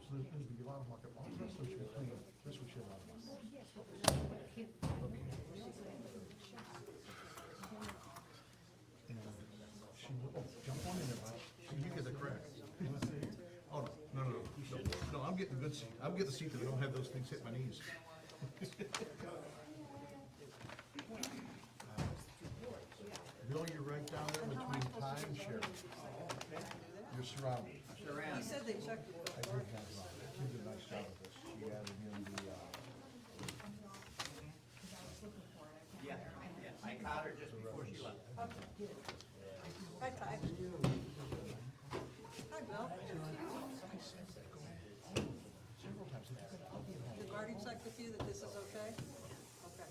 So there's gonna be a lot of market, all the rest of it should be clean, this one should have a lot of market. Okay. And she will, oh, jump on in there, Bob. You get the crack. Oh, no, I'm getting the good seat. I'm getting the seat that I don't have those things hit my knees. Bill, you're right down there between Ty and Sherry. You're surrounded. He said they checked it. I did have, she did a nice job with this. She added in the, Yeah, I caught her just before she left. Hi, Ty. Hi, Bill. several times, Did Marty check with you that this is okay? Okay.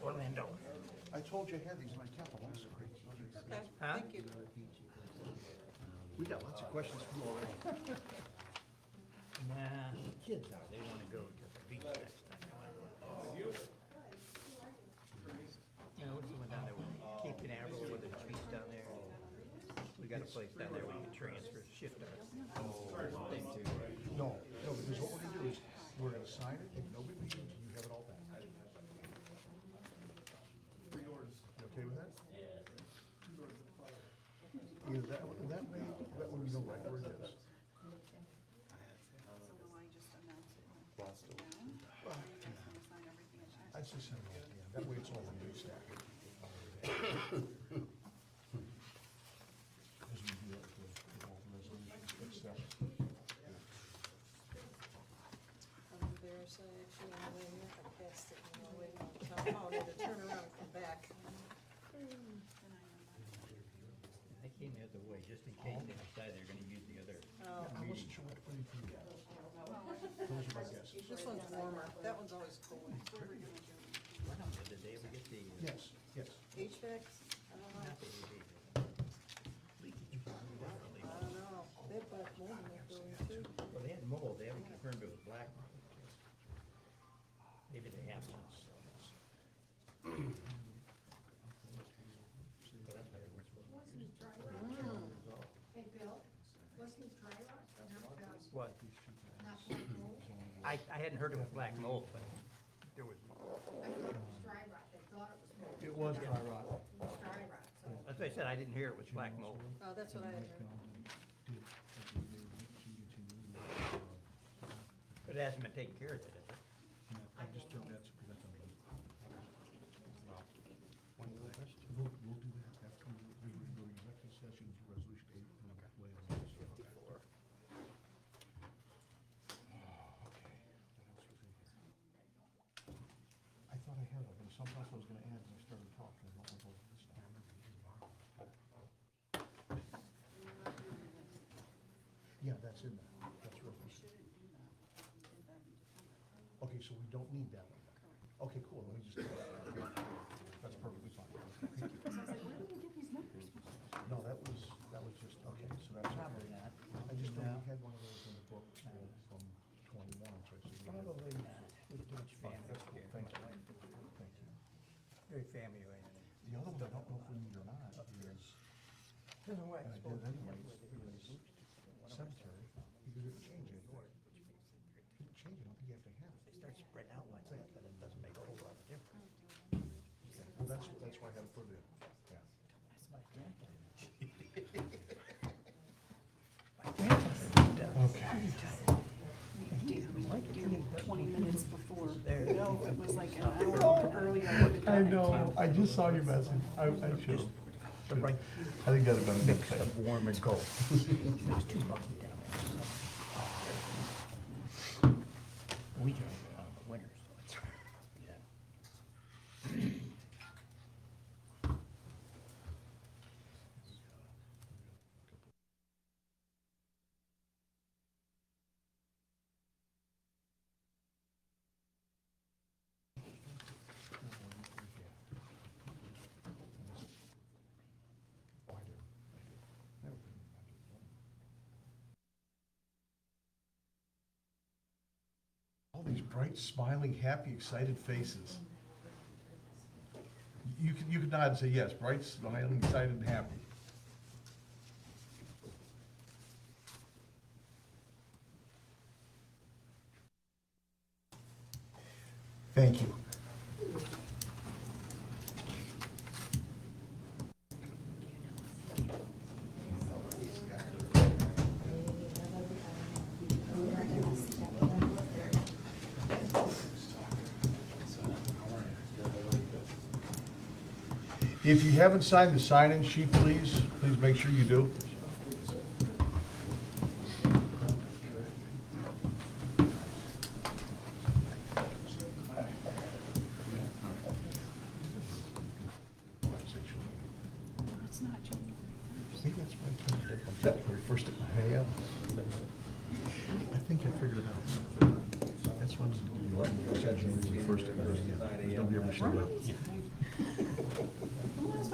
Orlando. I told you I had these in my capital, I'm sorry. Okay, Huh? thank you. We got lots of questions for you already. Nah, the kids are, they wanna go to the beach next time. You know, someone down there with Cape Canaveral, where there's a beach down there. We got a place down there we can transfer, shift our thing to. No, because what we're gonna do is, we're gonna sign it, and nobody leaves, and you have it all back. You okay with that? Either that way, we know right where it is. So will I just announce it now? Or you guys gonna sign everything and check? I just send it all at the end, that way it's all in good stack. As we do it with the whole resolution, fix that. I'm embarrassed, I actually, on the way here, I passed it, and I waited on the town hall, I had to turn around and come back. I came the other way, just in case they decide they're gonna use the other. I wasn't sure what to put into that. Those are my guesses. This one's warmer, that one's always cold. What happened, did they ever get the? Yes, yes. HVACs, I don't know, Not the leakage problem, definitely. I don't know, they have black mold in that building too. Well, they had mold, they haven't confirmed it was black. Maybe they have some. But that's better, we're supposed to- Hey, Bill, wasn't it dry rot? What? Not black mold? I hadn't heard it was black mold, but there was, I thought it was dry rot, they thought it was mold. It was dry rot. It was dry rot, so. that's what I said, I didn't hear it was black mold. Oh, that's what I had heard. But it hasn't been taken care of yet, has it? I just don't, that's on me. We'll do that after we go to executive session for resolution 8. and we'll lay it on this. Okay. What else was in here? I thought I had it, there was something else I was gonna add, and I started talking, I don't know what this time. Yeah, that's in there, that's resolution. Okay, so we don't need that one. Okay, cool, let me just do that. That's perfectly fine. Thank you. No, that was just, okay, so that's. Probably not. I just know we had one of those in the book from 21, so I said. Probably not. There's too much Fine, family that's cool, here. thank you. Thank you. Very family oriented. The other one, I don't know if we need or not, is, Don't know why and I it's did supposed to be anyways, is cemetery, because it changed it. It changed it, I don't think you have to have it. They start spreading out like that, but it doesn't make a whole lot of difference. Well, that's why I had to put it in, yeah. That's my grandpa. My grandpa. Okay. 20 minutes before. There. No, it was like an hour earlier. I know, I just saw your message, I should. Right. I think that'd have been a good Mix thing. of warm and cold. There's two buckets down there. We drive it on the winter, so it's, yeah. All these bright, smiling, happy, excited faces. You can nod and say, yes, Bright's smiling, excited, and happy. Thank you. If you haven't signed the sign-in sheet, please make sure you do. It's not January I think that's why I turned it up February first. Yeah. I think I figured it out. That's when you said January first. Nobody ever showed up. Yeah. I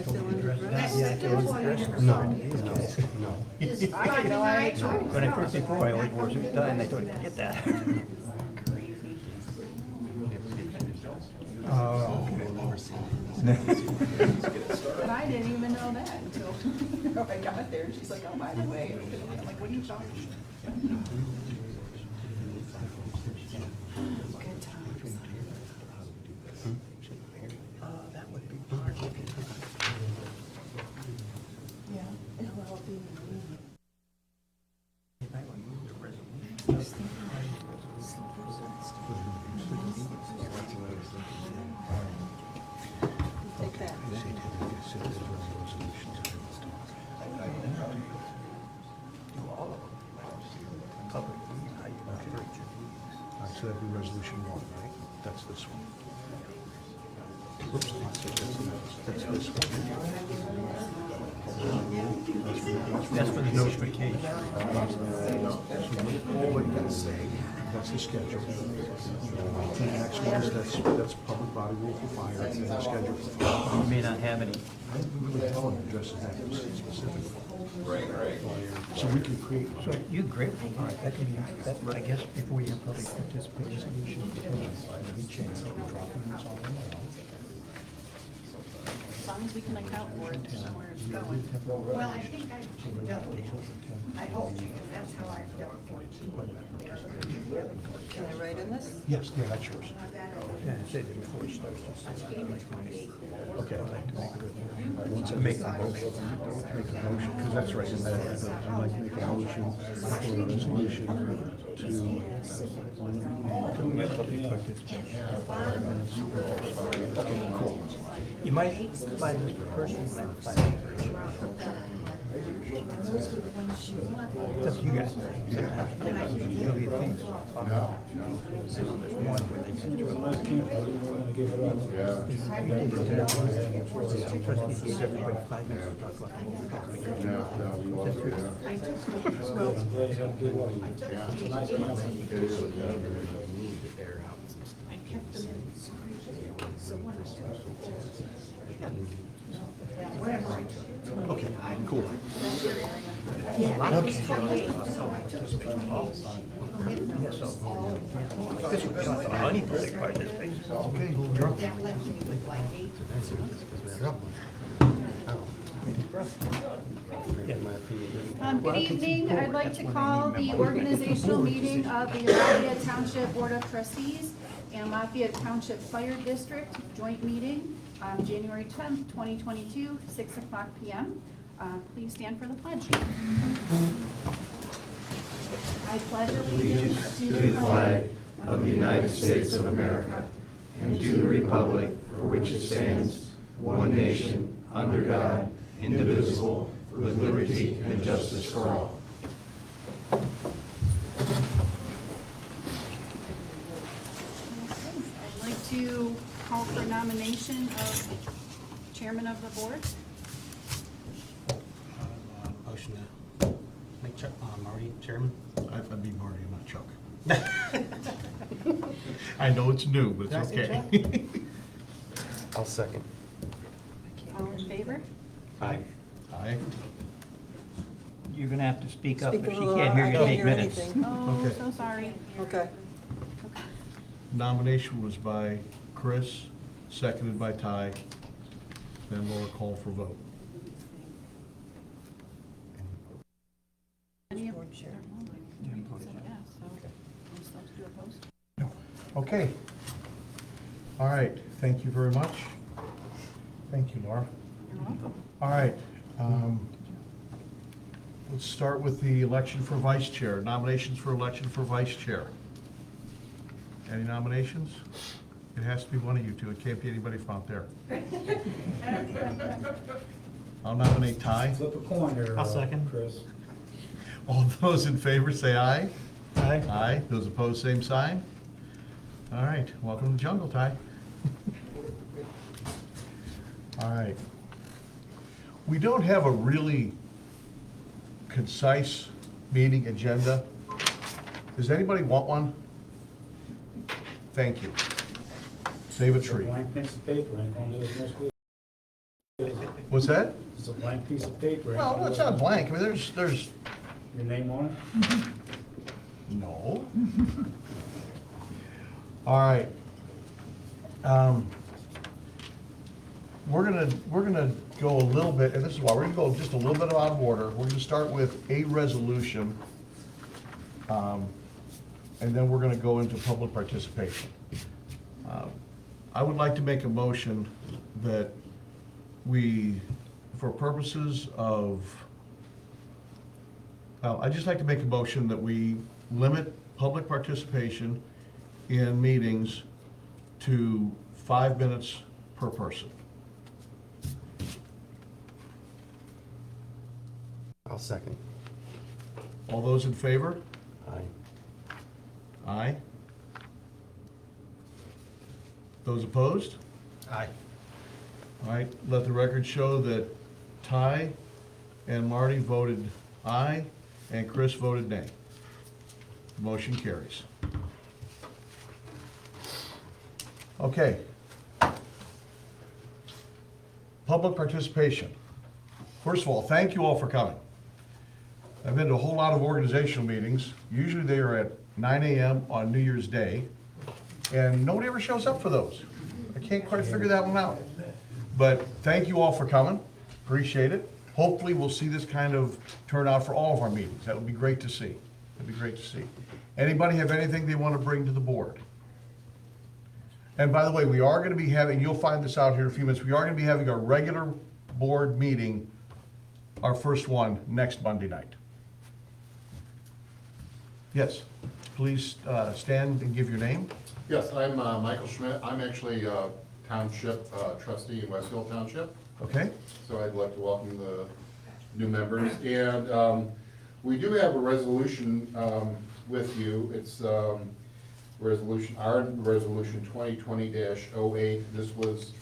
feel underdressed. No. I know, I When I first did before, I always wore a suit and tie, and I thought, forget that. Oh. But I didn't even know that until I got there, and she's like, oh, by the way, I'm like, what are you talking about? Good times. Yeah. Take that. So that'd be resolution 1, right? That's this one. Oops, that's this one. That's for the notification. All I gotta say, that's the schedule. The next one is, that's public body rule for fire, and the schedule for fire. You may not have any. I didn't really tell them to address that specifically. So we can create, So you great, all right, that can be, that, I guess, before you have public participation. As long as we can account for it, where it's going. Well, I think I hope, that's how I've done it. Can I write in this? yes, yeah, that's yours. Yeah, I said it before you started. Okay. Make the motion. Make a motion, because that's right, I'd like to make a motion for a resolution You might find this person, you might find this person. It's up to you guys. There'll be things. There's one where they can Trustees give everybody 5 minutes to talk about Okay, cool. This would be like the money for the participation. Okay, you're up. Good evening. I'd like to call the organizational meeting of the Lafayette Township Board of Trustees and Lafayette Township Fire District joint meeting on January 10th, 2022, 6 o'clock p.m. Please stand for the pledge. I pledge allegiance to the flag of the United States of America and to the republic for which it stands, one nation, under God, indivisible, with liberty and justice for all. I'd like to call for nomination of chairman of the board. Motion to make Chuck, Marty chairman. I'd be Marty, I'm not Chuck. I know it's new, but it's okay. I'll second. All in favor? Aye. Aye. You're gonna have to speak up Speak if a she little can't louder. hear I you in 8 minutes. anything. Oh, Okay. so sorry. Okay. nomination was by Chris, seconded by Ty. Then Laura call for vote. Any of- Board chair. Yeah, so I'm supposed to do a post? Okay. All right, thank you very much. Thank you, Laura. You're welcome. All right. Let's start with the election for vice chair. Nominations for election for vice chair. Any nominations? It has to be one of you two. It can't be anybody from out there. I'll nominate Ty. Flip a coin there. I'll second. Chris. All those in favor say aye. Aye. Aye. Those opposed, same sign. All right, welcome to the jungle, Ty. All right. We don't have a really concise meeting agenda. Does anybody want one? Thank you. Save a It's a tree. blank piece of paper, ain't gonna do it next week. What's that? It's a blank piece of paper. ain't Well, gonna it's do it. not blank. I mean, there's, Your name on it? no. All right. We're gonna go a little bit, and this is why, we're gonna go just a little bit out of order. We're gonna start with a resolution, and then we're gonna go into public participation. I would like to make a motion that we, for purposes of, I'd just like to make a motion that we limit public participation in meetings to 5 minutes per person. I'll second. All those in favor? Aye. Aye. Those opposed? Aye. All right, let the record show that Ty and Marty voted aye, and Chris voted nay. Motion carries. Okay. Public participation. First of all, thank you all for coming. I've been to a whole lot of organizational meetings. Usually they are at 9 a.m. on New Year's Day, and nobody ever shows up for those. I can't quite figure that one out. But thank you all for coming. Appreciate it. Hopefully, we'll see this kind of turnout for all of our meetings. That would be great to see. That'd be great to see. Anybody have anything they want to bring to the board? And by the way, we are going to be having, you'll find this out here in a few minutes, we are going to be having our regular board meeting, our first one, next Monday night. Yes, please stand and give your name. Yes, I'm Michael Schmidt. I'm actually a township trustee in Westfield Township, Okay? so I'd like to welcome the new members. And we do have a resolution with you. It's resolution 2020-08. This was,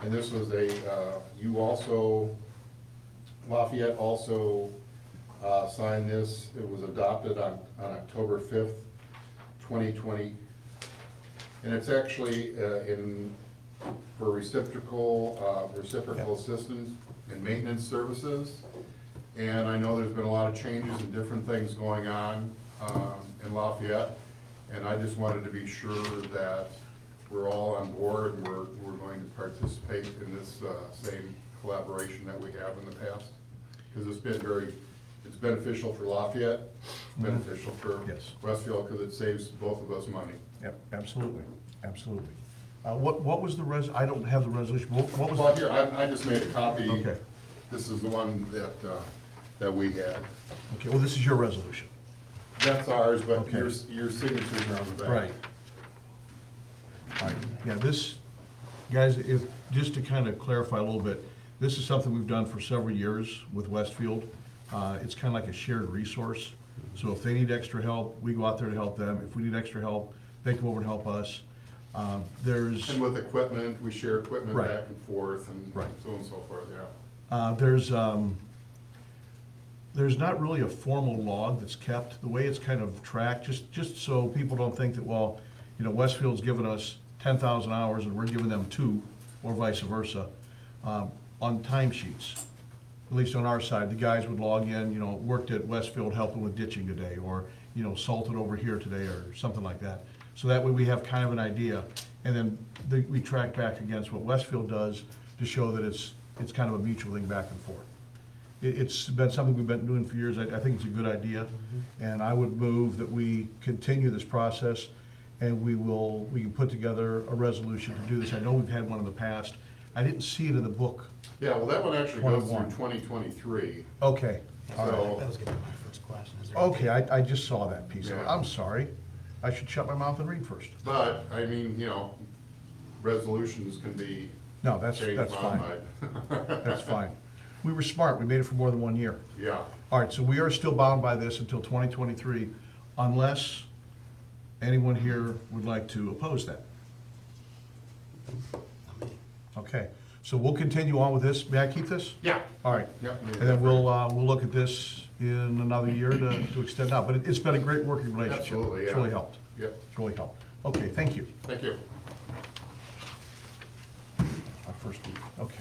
and this was a, you also, Lafayette also signed this. It was adopted on October 5th, 2020. And it's actually for reciprocal assistance and maintenance services. And I know there's been a lot of changes and different things going on in Lafayette. And I just wanted to be sure that we're all on board and we're going to participate in this same collaboration that we have in the past. Because it's beneficial for Lafayette, beneficial for Yes. Westfield, because it saves both of us money. Yep, absolutely, absolutely. What was the I don't have the resolution. What was? Well, here, I just made a copy. Okay. This is the one that we had. Okay, well, this is your resolution. That's ours, but Okay. your signatures are on the back. Right. All right, yeah, this, guys, just to kind of clarify a little bit, this is something we've done for several years with Westfield. It's kind of like a shared resource. So if they need extra help, we go out there to help them. If we need extra help, they come over and help us. There's, And with equipment, we share equipment Right. back and forth and Right. so on and so forth, yeah. there's not really a formal log that's kept. The way it's kind of tracked, just so people don't think that, well, you know, Westfield's given us 10,000 hours and we're giving them 2, or vice versa. On timesheets, at least on our side, the guys would log in, you know, worked at Westfield helping with ditching today, or, you know, salted over here today, or something like that. So that way we have kind of an idea, and then we track back against what Westfield does to show that it's kind of a mutual thing back and forth. It's been something we've been doing for years. I think it's a good idea, and I would move that we continue this process, and we can put together a resolution to do this. I know we've had one in the past. I didn't see it in the book. Yeah, well, that one actually goes through 21. 2023. Okay, all right. So- That was gonna be my first question. Is there Okay, I just saw that piece of it. Yeah. I'm sorry. I should shut my mouth and read first. But, I mean, resolutions can be No, that's changed, fine. modified. That's fine. We were smart. We made it for more than 1 year. Yeah, All right, so we are still bound by this until 2023 unless anyone here would like to oppose that. Okay, so we'll continue on with this. May I keep this? yeah. All right. Yep. And then we'll look at this in another year to extend out. But it's been a great working relationship. Absolutely, It's yeah. really helped. Yep, It's really helped. Okay, thank you. thank you. Our first week, okay.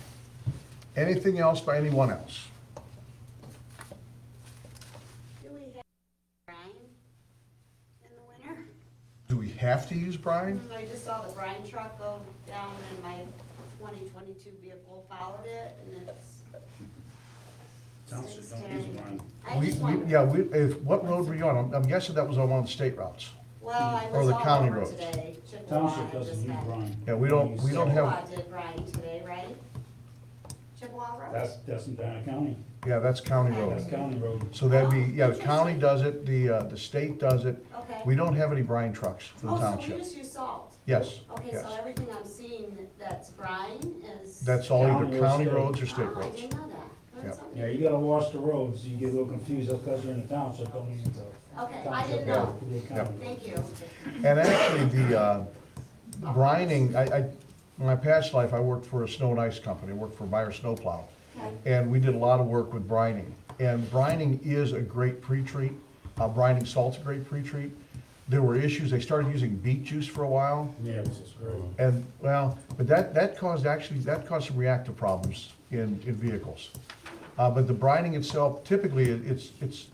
Anything else by anyone else? Do we have brine in the winter? Do we have to use brine? I just saw the brine truck go down and my 2022 vehicle followed it and it's. Township don't use 610. brine. I just wondered. What road were you on? I'm guessing that was on one of the state routes. Well, I or was the all county over roads. today. Chippewa, Township I doesn't just use had- brine. Yeah, we don't Chippewa have, did brine today, right? Chippewa Road? That's in Bannock County. yeah, that's county That's road. county road. So that'd be, yeah, the county does it, the state does it. Okay. We don't have any brine trucks for the Oh, so we township. just use salt? Yes, Okay, yes. so everything I'm seeing that's brine is? That's all either County or county state. roads or state Oh, I roads. didn't know that. Learned Yeah. something. Yeah, you gotta wash the roads, you get a little confused, that's because you're in the township, don't mean to. Okay, I didn't know. Thank you. And actually, the brining, in my past life, I worked for a snow and ice company, I worked for Meyer Snowplow. Okay. And we did a lot of work with brining. And brining is a great pre-treat. Brining salt's a great pre-treat. There were issues, they started using beet juice for a while. Yeah, this is great. And, well, but that caused some reactive problems in vehicles. But the brining itself, typically, it's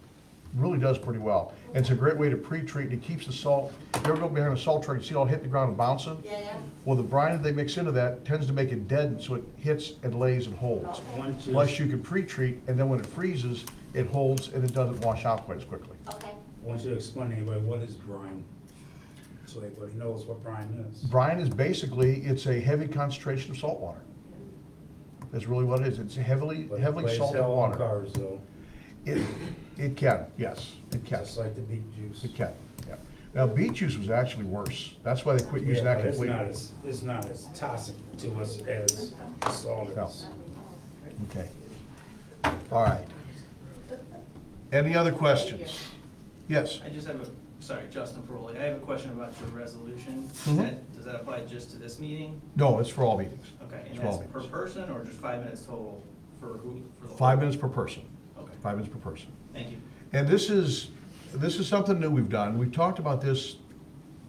really does pretty well. And it's a great way to pre-treat, and it keeps the salt, you ever go behind a salt truck, you see it all hitting the ground and bouncing? Yeah, yeah. Well, the brine that they mix into that tends to make it dead, so it hits and lays and holds. Once you, Plus, you can pre-treat, and then when it freezes, it holds and it doesn't wash out quite as quickly. Okay. once you explain to anybody, what is brine? So everybody knows what brine is. Brine is basically, it's a heavy concentration of salt water. That's really what it is. It's heavily But it plays salted hell on water. cars though, It can, yes, it can. just like the beet juice. It can, yeah. Now, beet juice was actually worse. That's why they quit using Yeah, that but it's completely. not it's not as toxic to us as salt No. is. Okay. All right. Any other questions? Yes. I just have sorry, Justin Paroli, I have a question about your resolution. Mhm. Does that apply just to this meeting? No, it's for all meetings. Okay, and It's for all that's per meetings. person or just 5 minutes total for who? For the whole- 5 minutes per person. Okay, 5 minutes per person. thank you. And this is something new we've done. We've talked about this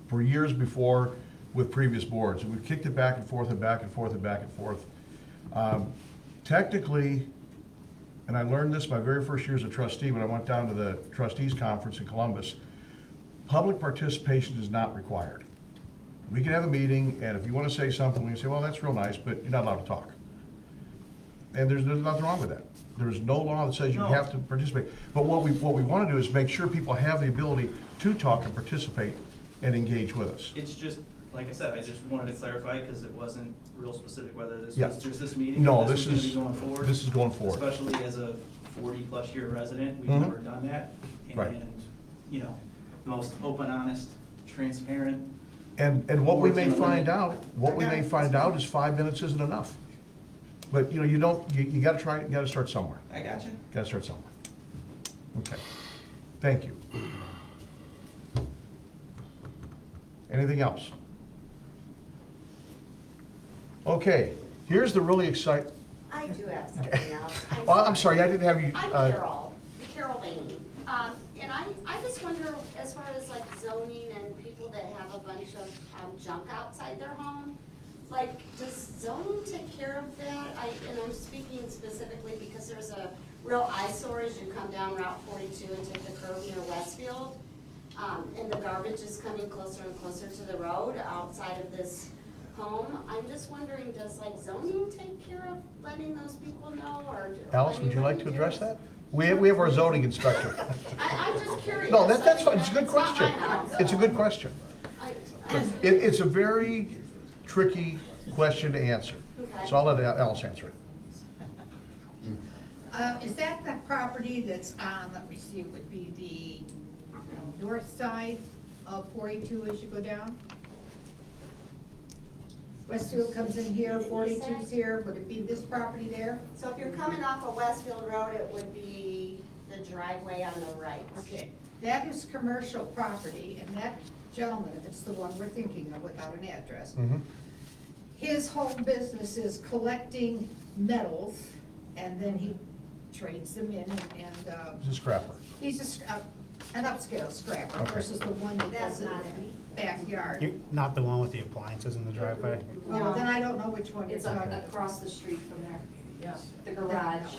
for years before with previous boards. We've kicked it back and forth and back and forth and back and forth. Technically, and I learned this my very first year as a trustee when I went down to the trustees conference in Columbus, public participation is not required. We can have a meeting, and if you want to say something, we can say, well, that's real nice, but you're not allowed to talk. And there's nothing wrong with that. There's no law that says you No. have to participate. But what we want to do is make sure people have the ability to talk and participate and engage with us. It's just, like I said, I just wanted to clarify because it wasn't real specific whether this Yeah. was just this meeting. No, or this was is, gonna be going forward. this is going forward. Especially as a 40-plus year resident, we've Mhm. never done that. Right. And, you know, most open, honest, transparent. And what we may Boards find and out is 5 minutes isn't enough. But, you gotta try, you gotta start somewhere. I got you. Gotta start somewhere. Okay, thank you. Anything else? Okay, here's the really exciting, I do have something else. well, I'm sorry, I didn't have you, I'm Carol Laney. And I just wonder, as far as like zoning and people that have a bunch of junk outside their home, like, does zoning take care of that? And I'm speaking specifically because there's a real eyesore as you come down Route 42 and take the curve near Westfield. And the garbage is coming closer and closer to the road outside of this home. I'm just wondering, does like zoning take care of letting those people know, or? Alice, would you like to address that? We have our zoning inspector. I'm just curious. No, that's fine, it's a good It's not question. my house, It's a so good question. I- It's a very tricky question to answer, so I'll let Alice answer it. Is that the property that's on, let me see, it would be the north side of 42 as you go down? Westfield comes in here, 42's here, would it be this property there? So if you're coming off of Westfield Road, it would be the driveway on the right. Okay, that is commercial property, and that gentleman, if it's the one we're thinking of without an address, his whole business is collecting metals, and then he trades them in, and, He's a scrapper. he's an upscale scrapper Okay. versus the one that does it in the backyard. Not the one with the appliances in the driveway? Well, then I don't know which one you're It's talking about. across the street from there, Yeah. the garage.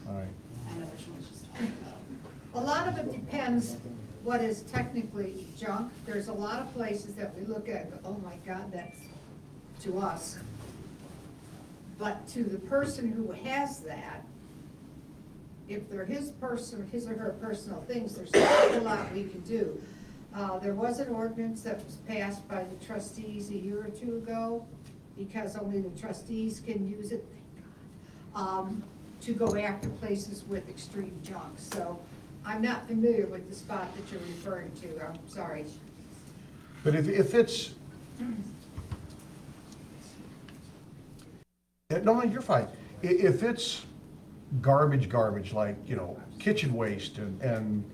All right. I know which one she's talking about. A lot of it depends what is technically junk. There's a lot of places that we look at, and go, oh my God, that's to us. But to the person who has that, if they're his or her personal things, there's not a lot we can do. There was an ordinance that was passed by the trustees a year or two ago, because only the trustees can use it, to go after places with extreme junk. So I'm not familiar with the spot that you're referring to, I'm sorry. But if it's, no, you're fine. If it's garbage, like, you know, kitchen waste and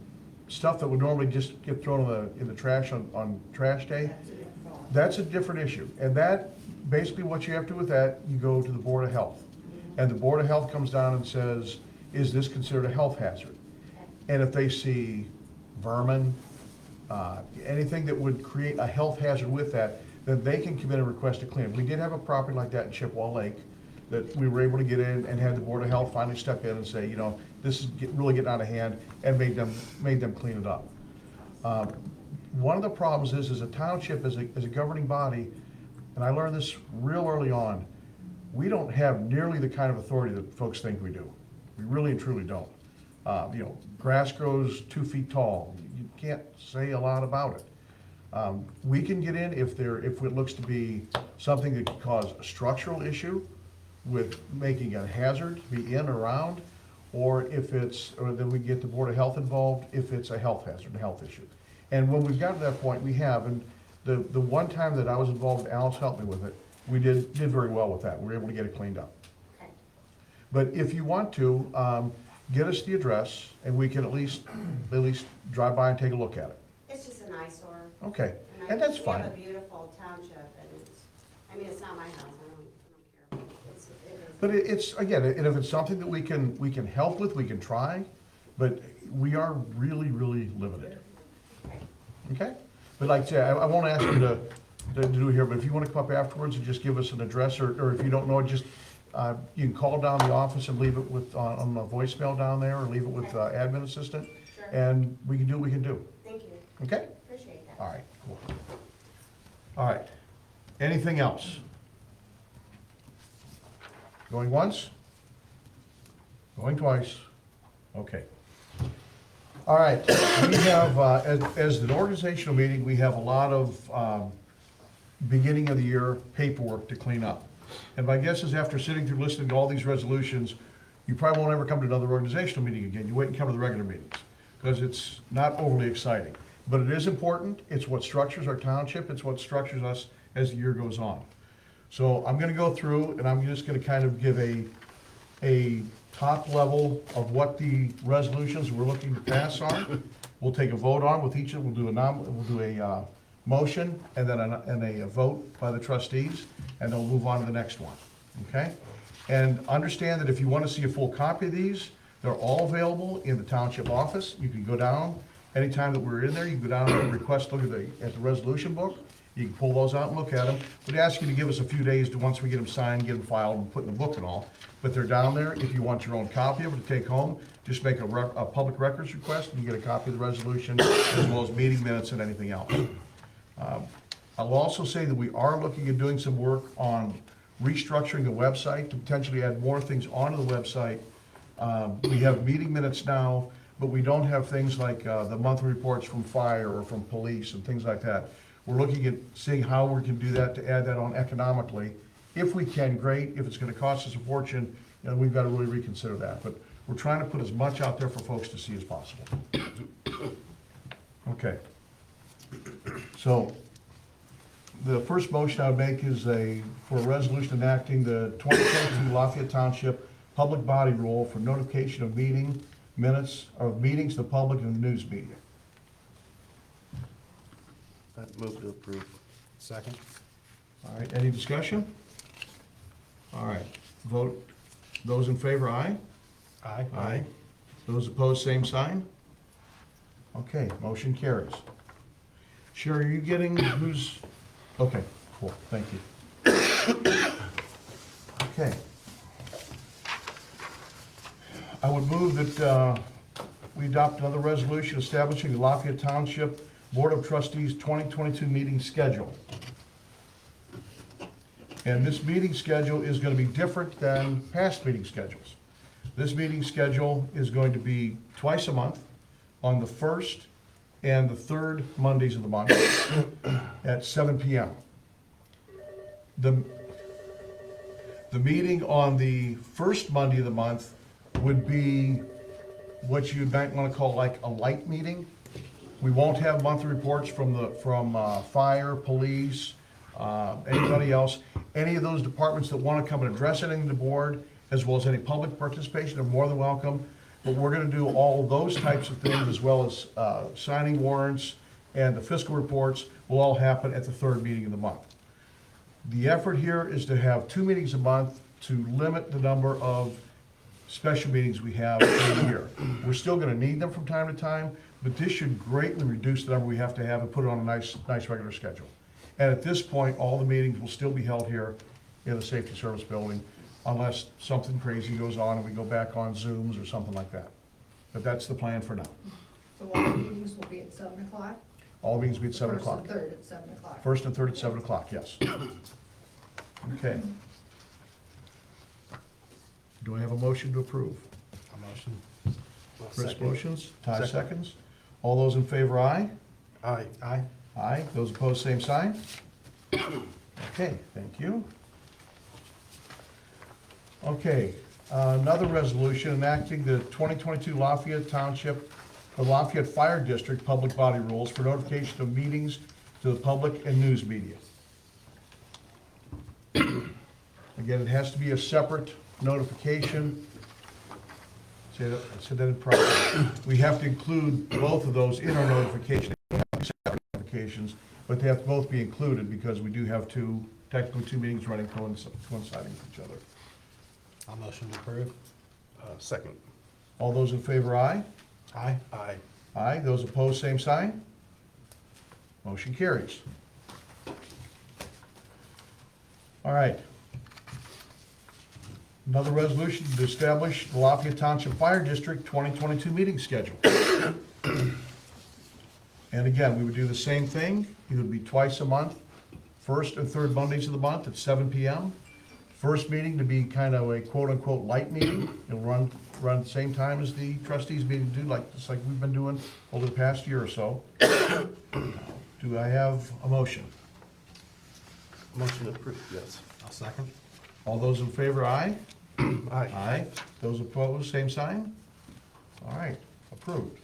stuff that would normally just get thrown in the trash on trash day, that's a different issue. And that, basically what you have to do with that, you go to the Board of Health. And the Board of Health comes down and says, is this considered a health hazard? And if they see vermin, anything that would create a health hazard with that, then they can come in and request a clean. We did have a property like that in Chippewa Lake that we were able to get in and had the Board of Health finally step in and say, you know, this is really getting out of hand, and made them clean it up. One of the problems is a township, as a governing body, and I learned this real early on, we don't have nearly the kind of authority that folks think we do. We really and truly don't. You know, grass grows 2 feet tall. You can't say a lot about it. We can get in if it looks to be something that could cause a structural issue with making a hazard to be in or around, or then we get the Board of Health involved if it's a health hazard, a health issue. And when we've got to that point, we have, and the one time that I was involved, Alice helped me with it, we did very well with that. We were able to get it cleaned up. Okay. But if you want to, get us the address, and we can at least drive by and take a look at it. It's just an eyesore. Okay, I and that's think fine. We have a beautiful township, and it's not my house, I don't care. It is. But it's, again, and if it's something that we can help with, we can try, but we are really, really limited. Okay? But like I say, I won't ask you to do it here, but if you want to come up afterwards and just give us an address, or if you don't know it, just, you can call down the office and leave it with, on the voicemail down there, or leave it with admin assistant, Sure. and we can do what we can do. Thank you, Okay? appreciate that. All right, cool. All right. Anything else? Going once? Going twice? Okay. All right, we have, as an organizational meeting, we have a lot of beginning of the year paperwork to clean up. And my guess is after sitting through listening to all these resolutions, you probably won't ever come to another organizational meeting again. You wait and come to the regular meetings, because it's not overly exciting. But it is important. It's what structures our township. It's what structures us as the year goes on. So I'm gonna go through, and I'm just gonna kind of give a top level of what the resolutions we're looking to pass are. We'll take a vote on with each of them. We'll do a motion, and then a vote by the trustees, and then we'll move on to the next one, okay? And understand that if you want to see a full copy of these, they're all available in the township office. You can go down, anytime that we're in there, you can go down and request, look at the resolution book, You can pull those out and look at them. We'd ask you to give us a few days to, once we get them signed, get them filed, and put in the book and all. But they're down there. If you want your own copy of it to take home, just make a public records request, and you get a copy of the resolution, as well as meeting minutes and anything else. I will also say that we are looking at doing some work on restructuring the website to potentially add more things onto the website. We have meeting minutes now, but we don't have things like the monthly reports from fire or from police and things like that. We're looking at seeing how we can do that to add that on economically. If we can, great. If it's gonna cost us a fortune, you know, we've gotta really reconsider that. But we're trying to put as much out there for folks to see as possible. Okay. So, the first motion I would make is for a resolution enacting the 2022 Lafayette Township Public Body Rule for notification of meetings to the public and the news media. I'd move to approve. Second. All right, any discussion? All right, vote. Those in favor, aye? Aye. Aye. Those opposed, same sign? Okay, motion carries. Sherry, are you getting who's, okay, cool, thank you. Okay. I would move that we adopt another resolution establishing the Lafayette Township Board of Trustees 2022 meeting schedule. And this meeting schedule is going to be different than past meeting schedules. This meeting schedule is going to be twice a month on the first and the third Mondays of the month at 7 p.m. The meeting on the first Monday of the month would be what you might want to call like a light meeting. We won't have monthly reports from fire, police, anybody else. Any of those departments that want to come and address anything to the board, as well as any public participation, are more than welcome. But we're going to do all of those types of things, as well as signing warrants and the fiscal reports will all happen at the third meeting of the month. The effort here is to have 2 meetings a month to limit the number of special meetings we have in a year. We're still going to need them from time to time, but this should greatly reduce the number we have to have and put it on a nice regular schedule. And at this point, all the meetings will still be held here in the Safety Service Building, unless something crazy goes on and we go back on Zooms or something like that. But that's the plan for now. So all the meetings will be at 7 o'clock? All meetings will be at 7 o'clock. First and third at 7 o'clock. First and third at 7 o'clock, yes. Okay. Do I have a motion to approve? A motion. Chris motions, Ty seconds. All those in favor, aye? Aye. Aye. Aye. Those opposed, same sign? Okay, thank you. Okay, another resolution enacting the 2022 Lafayette Township, the Lafayette Fire District Public Body Rules for notification of meetings to the public and news media. Again, it has to be a separate notification. I said that in private. We have to include both of those in our notification. They have to be separate notifications, but they have to both be included because we do have technically two meetings running coinciding with each other. I'll motion to approve. Second. All those in favor, aye? Aye. Aye. Aye. Those opposed, same sign? Motion carries. All right. Another resolution to establish the Lafayette Township Fire District 2022 meeting schedule. And again, we would do the same thing. It would be twice a month, first and third Mondays of the month at 7 p.m. First meeting to be kind of a quote-unquote light meeting. It'll run at the same time as the trustees meeting do, just like we've been doing over the past year or so. Do I have a motion? Motion to approve, yes. I'll second. All those in favor, aye? Aye. Aye. Those opposed, same sign? All right, approved.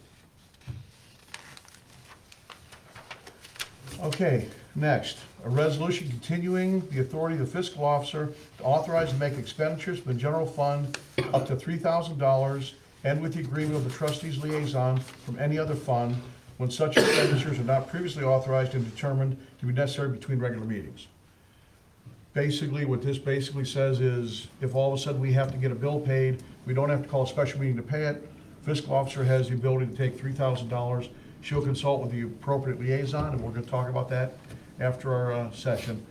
Okay, next, a resolution continuing the authority of the fiscal officer to authorize and make expenditures from the general fund up to $3,000 and with the agreement of the trustees liaison from any other fund when such expenditures are not previously authorized and determined to be necessary between regular meetings. Basically, what this basically says is, if all of a sudden we have to get a bill paid, we don't have to call a special meeting to pay it. Fiscal officer has the ability to take $3,000. She'll consult with the appropriate liaison, and we're gonna talk about that after our session.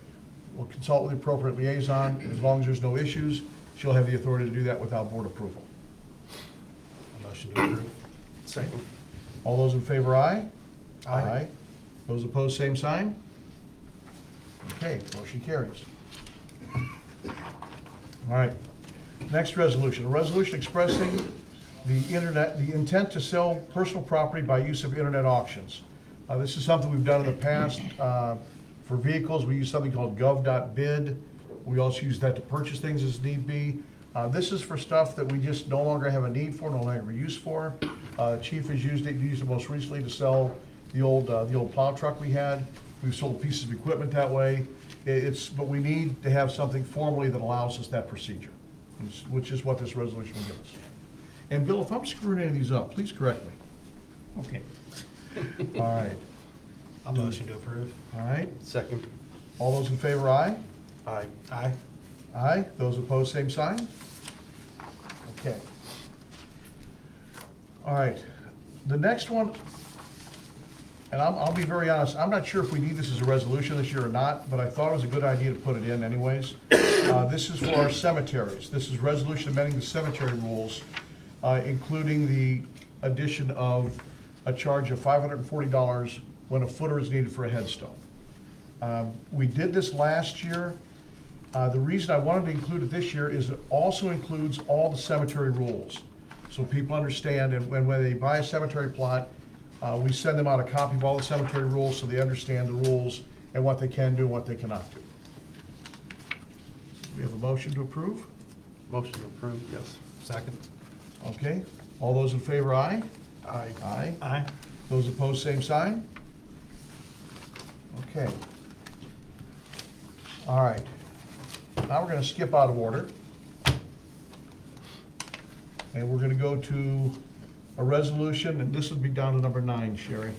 We'll consult with the appropriate liaison. As long as there's no issues, she'll have the authority to do that without board approval. Motion to approve. Second. All those in favor, aye? Aye. Those opposed, same sign? Okay, motion carries. All right, next resolution, a resolution expressing the intent to sell personal property by use of internet auctions. This is something we've done in the past. For vehicles, we use something called gov.bid. We also use that to purchase things as need be. This is for stuff that we just no longer have a need for, no longer have a use for. Chief has used it most recently to sell the old plow truck we had. We've sold pieces of equipment that way. But we need to have something formally that allows us that procedure, which is what this resolution will give us. And Bill, if I'm screwing any of these up, please correct me. Okay. All right, I'll motion to approve. all right. Second. All those in favor, aye? Aye. Aye. Aye. Those opposed, same sign? Okay. All right. The next one, and I'll be very honest, I'm not sure if we need this as a resolution this year or not, but I thought it was a good idea to put it in anyways. This is for our cemeteries. This is resolution amending the cemetery rules, including the addition of a charge of $540 when a footer is needed for a headstone. We did this last year. The reason I wanted to include it this year is it also includes all the cemetery rules. So people understand, and when they buy a cemetery plot, we send them out a copy of all the cemetery rules so they understand the rules and what they can do and what they cannot do. We have a motion to approve? Motion to approve, yes. Second. Okay. All those in favor, aye? Aye. Aye. Aye. Those opposed, same sign? Okay. All right. Now we're going to skip out of order. And we're going to go to a resolution, and this would be down to number 9, Sherry.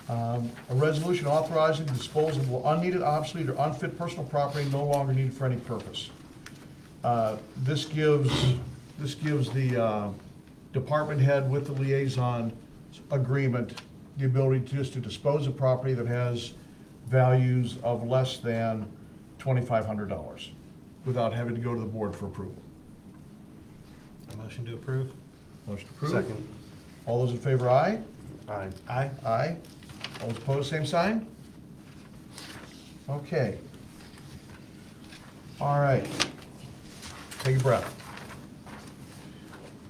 A resolution authorizing the disposal of unneeded, obsolete, or unfit personal property no longer needed for any purpose. This gives the department head with the liaison agreement the ability to dispose of property that has values of less than $2,500 without having to go to the board for approval. Motion to approve. Motion approved. Second. All those in favor, aye? Aye. Aye. Aye. All those opposed, same sign? Okay. All right. Take a breath.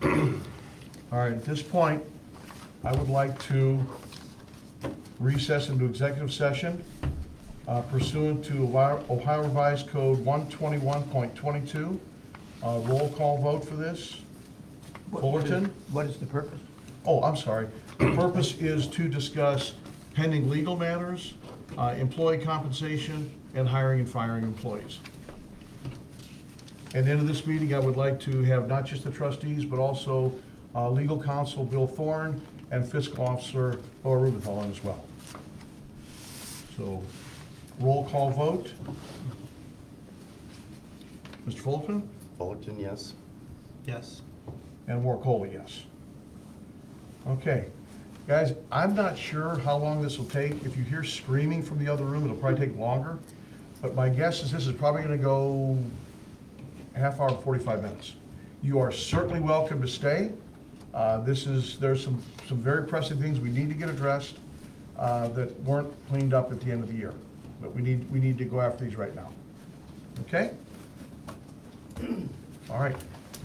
All right, at this point, I would like to recess into executive session pursuant to Ohio Revised Code 121.22. Roll call vote for this. Fullerton? What is the purpose? Oh, I'm sorry. The purpose is to discuss pending legal matters, employee compensation, and hiring and firing employees. At the end of this meeting, I would like to have not just the trustees, but also legal counsel Bill Thorne and fiscal officer Laura Rubenthal on as well. So, roll call vote. Mr. Fullerton? Fullerton, yes. Yes. And Warcola, yes. Okay, guys, I'm not sure how long this will take. If you hear screaming from the other room, it'll probably take longer. But my guess is this is probably gonna go a half hour, 45 minutes. You are certainly welcome to stay. There's some very pressing things we need to get addressed that weren't cleaned up at the end of the year. But we need to go after these right now. Okay? All right,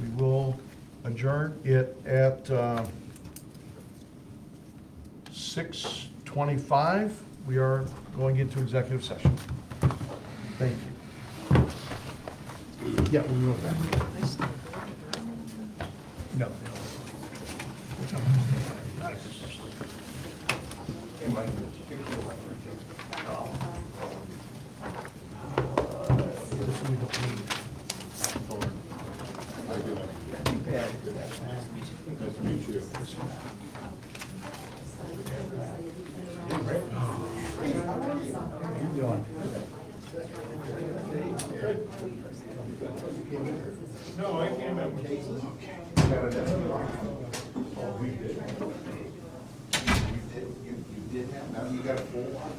we will adjourn it at 6:25. We are going into executive session. Thank you. Yeah, we will. No. Nice to meet you. No, I can't remember. You did have Now you got a full one?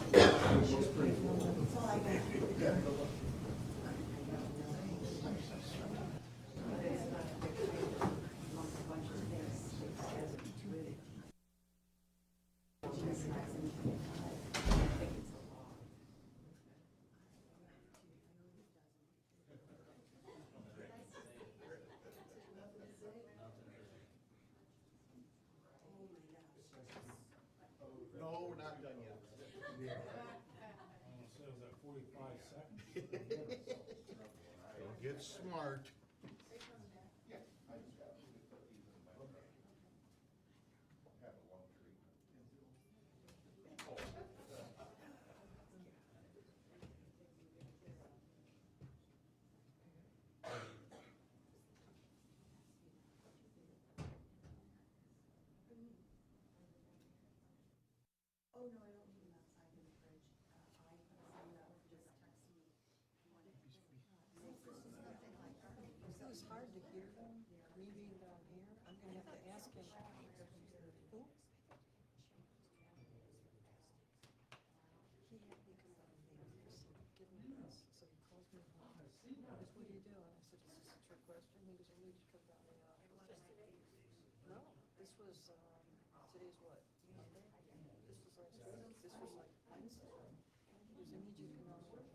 No, we're not done yet. So is that 45 seconds? Don't get smart. Have a long treatment. Oh, no, I don't need them outside in the fridge. I put some up, just text me. It was hard to hear them, me being down here. I'm gonna have to ask him. Who? He had me come down there, give me this, so he calls me home. He goes, what do you do? And I said, is this a trick question? He goes, well, you just come down there. No, this was, today's what? Monday? This was like Wednesday. He goes, I need you to come down here.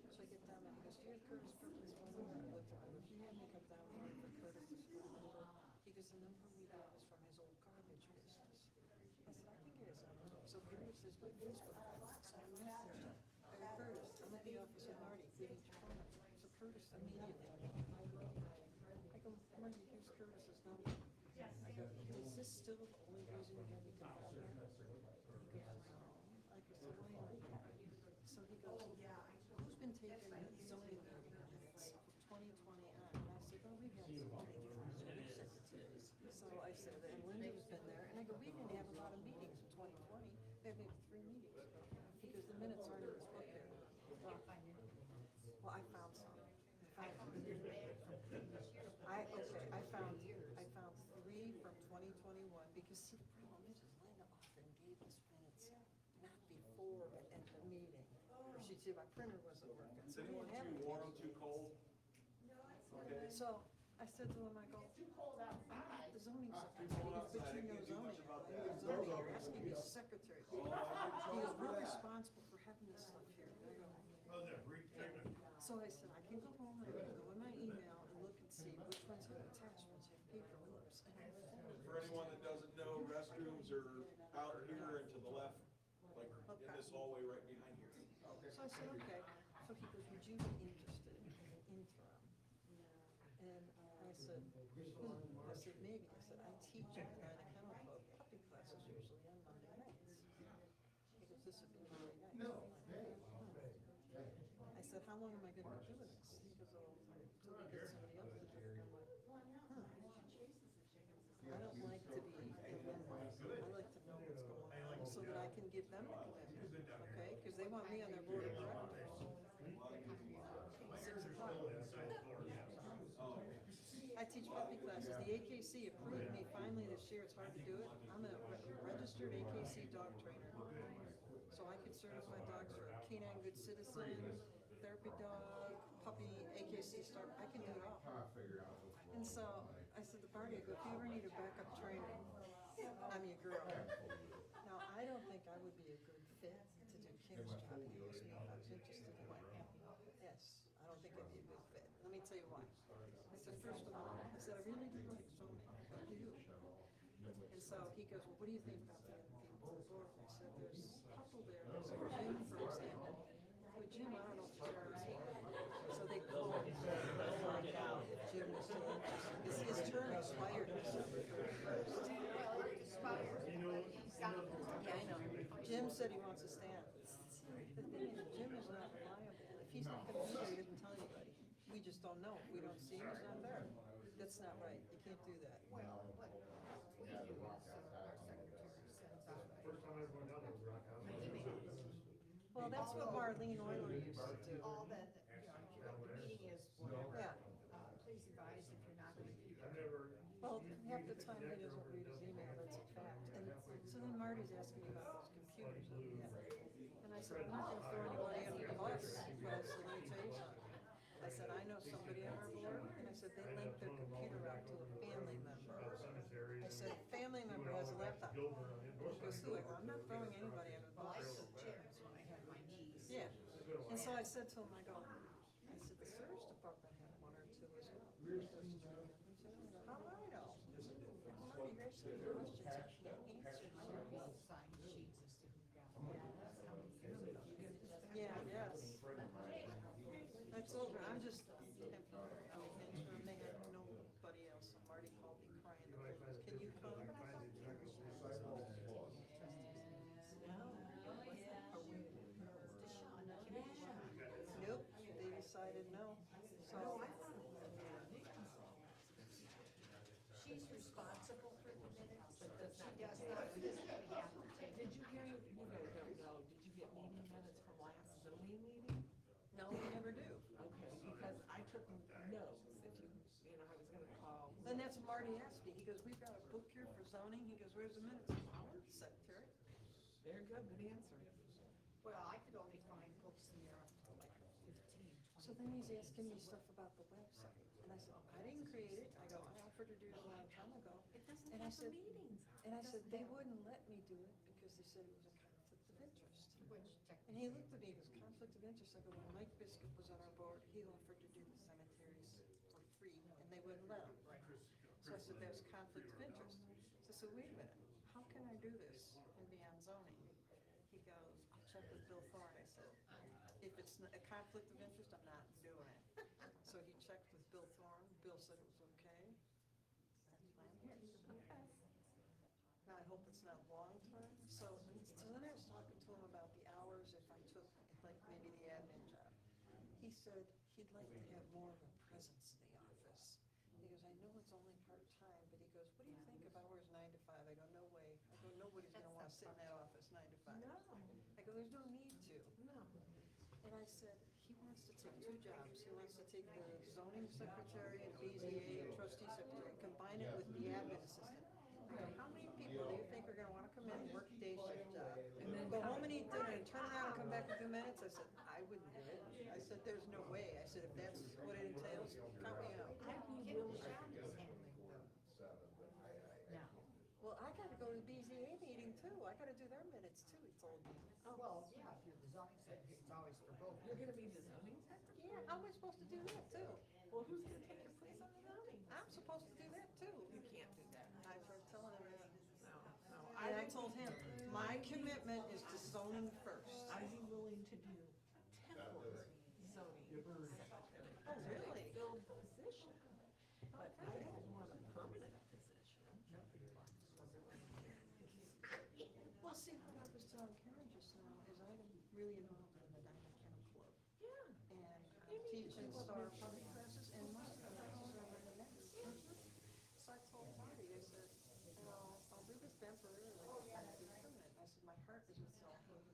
So I get down there, he goes, do you have Curtis Perkins' phone number? I looked at it, he had me come down here for Curtis's phone number. He goes, the number we got is from his old garbage business. I said, I think it is. So Curtis is my Facebook friend, so I messaged him. Hey, Curtis, I'm at the office of Marty, we need your phone number. So Curtis immediately, I go, Marty, here's Curtis's number. Is this still the only reason you're gonna be coming here? He goes, no. I go, so wait a minute. So he goes, who's been taking zoning minutes from 2020 on? And I said, well, we've had zoning secretaries. So I said, and Linda's been there, and I go, we didn't have a lot of meetings in 2020. We had maybe 3 meetings. He goes, the minutes aren't in this book here. Well, I found some. I found 3 from 2021, because see, the problem is Linda often gave us minutes not before and at the meeting. Or she'd say my printer wasn't working. So we didn't have it. warm, too cold? Okay. So I said to him, I go, the zoning secretary, he goes, but you know zoning. I go, zoning, you're asking me secretary. He goes, we're responsible for having this stuff here. And I go, so I said, I can go home and I can go in my email and look and see which ones have attachments, have paper clips. And For anyone that doesn't know, restrooms are out here and to the left, like in this hallway right behind here. So I said, okay. So he goes, would you be interested in an interim? And I said, I said, maybe. I said, I teach at the Kennel Club puppy classes usually on Monday nights. He goes, this would be really nice. No. I said, how long am I gonna be doing this? He goes, oh, until we get somebody else to do it. I'm like, I don't like to be in limbo. I like to know what's going on so that I can give them a commitment, okay? Because they want me on their board of directors. 6 o'clock. I teach puppy classes. The AKC approved me finally this year. It's hard to do it. I'm a registered AKC dog trainer. So I could certify dogs for canine good citizen, therapy dog, puppy, AKC star, I can do it all. And so I said to Barney, I go, if you ever need a backup trainer, I'm your girl. Now, I don't think I would be a good fit to do Kim's job. He asked me if I was interested in it. Yes, I don't think I'd be a good fit. Let me tell you why. I said, first of all, I said, I really do like zoning. I do. And so he goes, well, what do you think about the other people on the board? I said, there's a couple there. There's Jim, for example. With Jim, I don't know if Jim was here. So they called to find out if Jim was still interested. His term expired December 31st. Yeah, I know. Jim said he wants to stand. The thing is, Jim is not reliable. If he's not gonna be there, he doesn't tell anybody. We just don't know. We don't see him, he's not there. That's not right. You can't do that. Well, that's what Marlene Euler used to do. All that, the meeting is whatever. Yeah. Please advise if you're not going to be there. Well, half the time he doesn't read his email, that's a fact. And so then Marty's asking me about his computers that we have. said, I'm not gonna throw anybody under the bus, but I said, let me tell you something. I said, I know somebody on our board, and I said, they link their computer out to a family member. I said, a family member has a laptop. He goes, who? I go, I'm not throwing anybody under the Well, I bus. took chairs when I had my knees. Yeah, and so I said to him, I go, I said, the service department had one or two as well. He said, how do I know? How do you guys say the questions? I can't answer. Signed sheets as to who got it. Yeah, yes. I told her, I'm just temporary, I mean, things for they had nobody else. Marty called me crying, the police, can you come? Nope, they decided no, so. She's responsible for the minutes, but she does not physically have to take. Did you hear, you know, don't know, did you get meeting minutes from last zoning meeting? No, we never do. Okay, because I took notes, if you know, I was gonna call. Then that's Marty asked me, he goes, we've got a book here for zoning, he goes, where's the minutes? Our secretary. Very good, good answer. Well, I could only find books in there up to like 15, 20. So then he's asking me stuff about the website, and I said, I didn't create it, I go, I offered to do it a long time ago. It doesn't And I have the said, meetings. and I said, they wouldn't let me do it because they said it was a conflict of interest. Which And he looked at me, he goes, conflict of interest, I go, when Mike Biscuit was on our board, he offered to do the cemeteries for free, and they wouldn't let him. So I said, there's conflict of interest. So I said, wait a minute, how can I do this and be on zoning? He goes, I'll check with Bill Thorne. I said, if it's a conflict of interest, I'm not doing it. So he checked with Bill Thorne, Bill said it was okay. That's why I'm here. Now, I hope it's not long term. So then I was talking to him about the hours if I took, like, maybe the admin job. He said he'd like to have more of a presence in the office. He goes, I know it's only part-time, but he goes, what do you think of hours 9 to 5? I go, no way. I go, nobody's gonna wanna sit in that office 9 to 5. No. I go, there's no need to. No. And I said, he wants to take 2 jobs. He wants to take the zoning secretary and BZA and trustee secretary, combine it with the admin assistant. I go, how many people do you think are gonna wanna come in and work a day shift job? And then go home and eat dinner and turn around and come back in 2 minutes? I said, I wouldn't do it. I said, there's no way. I said, if that's what it entails, count me out. Now, Well, I gotta go to the BZA meeting too. I gotta do their minutes too, he told me. well, yeah, if you're the zoning secretary, it's always for both. You're gonna be the zoning secretary? Yeah, how am I supposed to do that too? Well, who's gonna take your place on the zoning? I'm supposed to do that too. You can't do that. I've heard telling him that. No, no. And I told him, my commitment is to zoning first. I'd be willing to do temporary zoning secretary. Oh, really? Fill the position, but I don't want a permanent position. Well, see, what I was telling Karen just now is I'm really involved in the Diamond Kennel Club. Yeah. And I'm teaching star puppy classes, and most of the classes are in the next. So I told Marty, I said, you know, I'll do this temporarily, I have to be permanent. I said, my heart is with Southwood.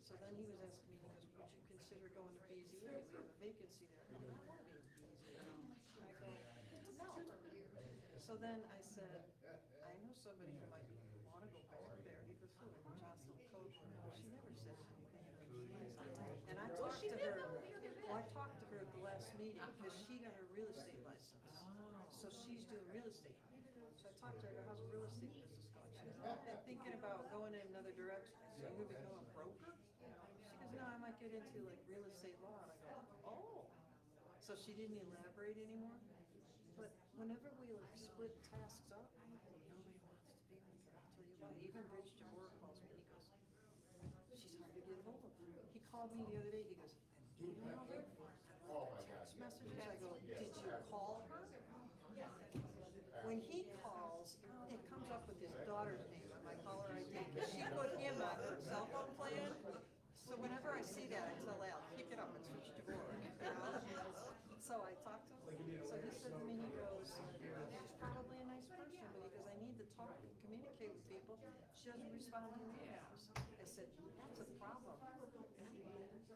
So then he was asking me, he goes, would you consider going to BZA? We have a vacancy there. I don't want to be in BZA. I go, no. So then I said, I know somebody who might want to go back there. He goes, who? Jocelyn Kosher. She never said anything. And I talked to her, well, I talked to her at the last meeting because she got her real estate license. So she's doing real estate. So I talked to her, how's the real estate business going? She goes, I'm thinking about going in another direction. I said, you become a broker? She goes, no, I might get into like real estate law. And I go, oh. So she didn't elaborate anymore. But whenever we like split tasks up, nobody wants to be with her. I'll tell you what, even Rich DeWar calls me, he goes, she's hard to get hold of. He called me the other day, he goes, email her, text messages. I go, did you call her? When he calls, it comes up with his daughter's name on my caller ID, because she put him on her cell phone plan. So whenever I see that, I tell Al, pick it up and switch to Rory. So I talked to him, so he said to me, he goes, she's probably a nice person, but he goes, I need to talk and communicate with people. She doesn't respond to emails. I said, that's a problem.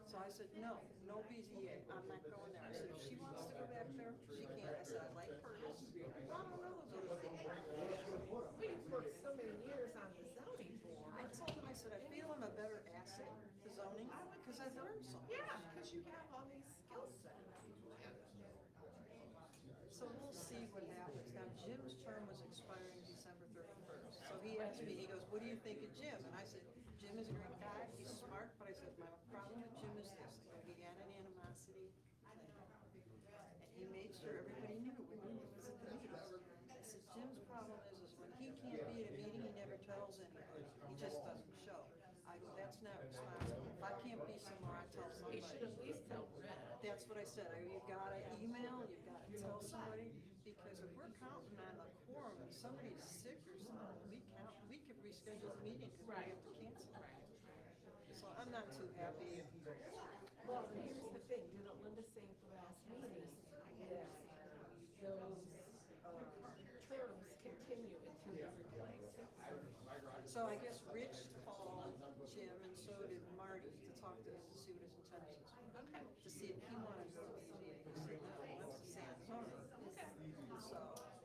So I said, no BZA, I'm not going there. I said, if she wants to go back there, she can. I said, I like her. I don't know those people. We've worked so many years on the zoning board. I told him, I said, I feel I'm a better asset to zoning zoning? Because I've learned something. Yeah, because you have all these skill sets. So we'll see what happens. Now, Jim's term was expiring December 31st. So he asked me, he goes, what do you think of Jim? And I said, Jim is a great guy, he's smart, but I said, my problem with Jim is this. I go, he had an animosity. And he made sure everybody knew when he was at the meetings. I said, Jim's problem is when he can't be at a meeting, he never tells anybody. He just doesn't show. I go, that's not responsible. If I can't be somewhere, I tell somebody. You should at least tell Red. That's what I said. I go, you've gotta email, you've gotta tell somebody, because if we're counting on the quorum and somebody's sick or something, we could reschedule the meeting because we have to cancel. So I'm not too happy. Well, here's the thing, didn't Linda say at the last meeting that those terms continue in two different places? So I guess Rich called Jim and so did Marty to talk to him to see what his intentions were. Okay. To see if he wanted to go to the meeting. He said, no, he wants to stay on zoning. So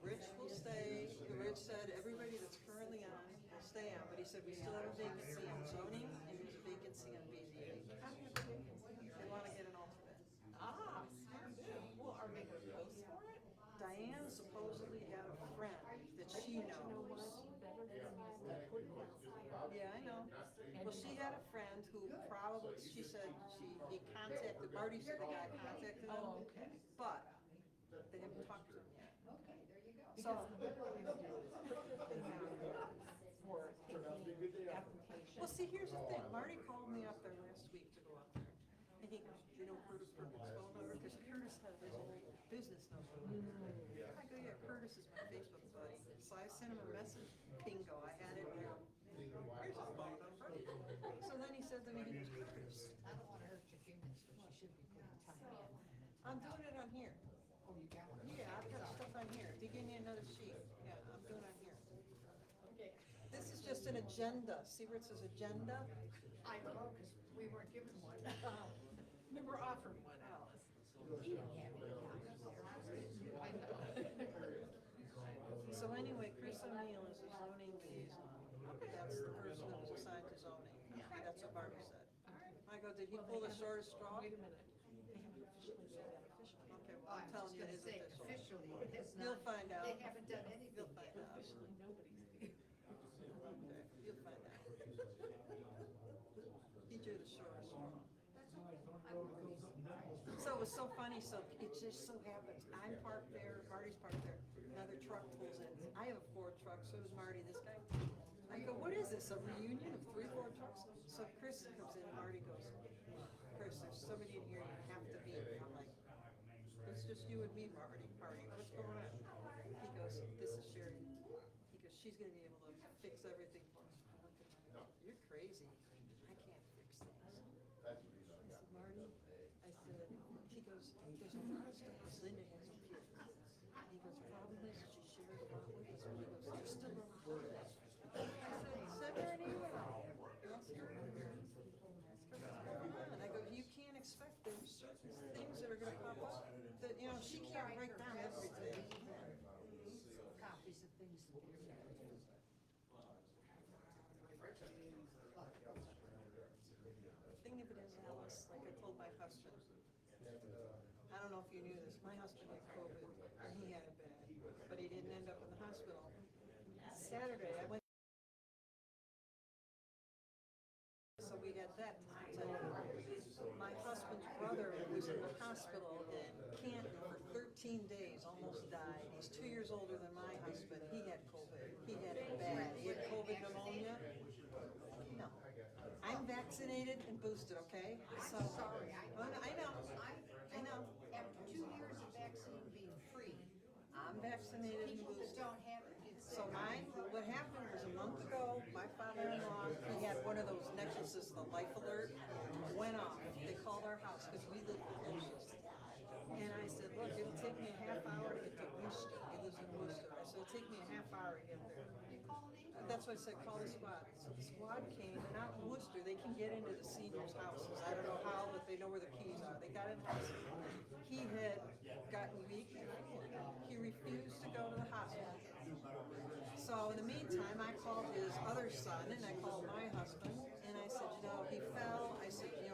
Rich will stay. Rich said everybody that's currently on will stay on, but he said we still have a vacancy on zoning and there's a vacancy on BZA. They want to get an alternate. Ah, well, are they going to post for it? Diane supposedly had a friend that she You know what, knows. better than that, put it outside. Yeah, I know. Well, she had a friend who probably, she said, he contacted, Marty's the guy contacted Oh, him, okay. but they haven't talked to him yet. Okay, there you go. Because what we're going to do is put the thing out there for taking applications. Well, see, here's the thing, Marty called me up there last week to go up there. And he goes, you know Curtis Perkins' phone number? Because Curtis has his old business number. I go, yeah, Curtis is my Facebook buddy. So I sent him a message, bingo, I had it there. Here's his phone number. So then he said to me, he goes, Curtis, I don't wanna hurt your feelings, but you should be putting time in. I'm doing it on here. Oh, you got one? Yeah, I've got stuff on here. If you give me another sheet, yeah, I'm doing it on here. Okay. This is just an agenda. See where it says agenda? I don't know, because we weren't given one. We were offered one, Alice. He didn't have any copies there. I know. So anyway, Chris O'Neill is a zoning liaison. That's the person that was assigned to zoning. That's what Marty said. I go, did he pull the shortest straw? Wait a minute. They haven't officially said that officially. Okay, well, I I'm was telling you, it gonna is say official. officially, it's not. You'll find out. They haven't done You'll anything find yet. out. Officially, nobody's. Okay, you'll find out. He drew the shortest straw. So it was so funny, so it just so happens, I'm parked there, Marty's parked there, another truck pulls in. I have a Ford truck, so does Marty, this guy. I go, what is this, a reunion of 3 Ford trucks? So Chris comes in, Marty goes, Chris, there's somebody in here you have to meet. I'm like, it's just you and me, Marty, what's going on? He goes, this is Sherry. He goes, she's gonna be able to fix everything for us. I looked at him, you're crazy, I can't fix things. I said, Marty, I said, he goes, there's a lot of stuff Linda has up here. He goes, the problem is she shared a lot with us, and he goes, there's still a lot. I said, send her an email. Ask her. Ask her what's going on. I go, you can't expect, there's certain things that are gonna pop up, that, you know, she can't write down everything. Copies of things that you're Thing of it is, Alice, like I told my husband, I don't know if you knew this, my husband had COVID, and he had it bad, but he didn't end up in the hospital. Saturday, I went. So we had that time. My husband's brother was in the hospital in Canton for 13 days, almost died. He's 2 years older than my husband. He had COVID. He had it bad. He had COVID pneumonia. No. I'm vaccinated and boosted, okay? So, sorry, I know. After 2 years of vaccine being free, I'm vaccinated and people that boosted. don't have it, it's. So what happened was a month ago, my father-in-law, he had one of those necklaces, the Life Alert, went off. They called our house because we live in Worcester. And I said, look, it'll take me a half hour to get to Worcester. He lives in Worcester. I said, it'll take me a half hour to get there. That's why I said, call the squad. So the squad came, and out in Worcester, they can get into the seniors' houses. I don't know how, but they know where the keys are. They got in the house. He had gotten weak. He refused to go to the hospital. So in the meantime, I called his other son, and I called my husband, and I said, you know, he fell. I said, you know,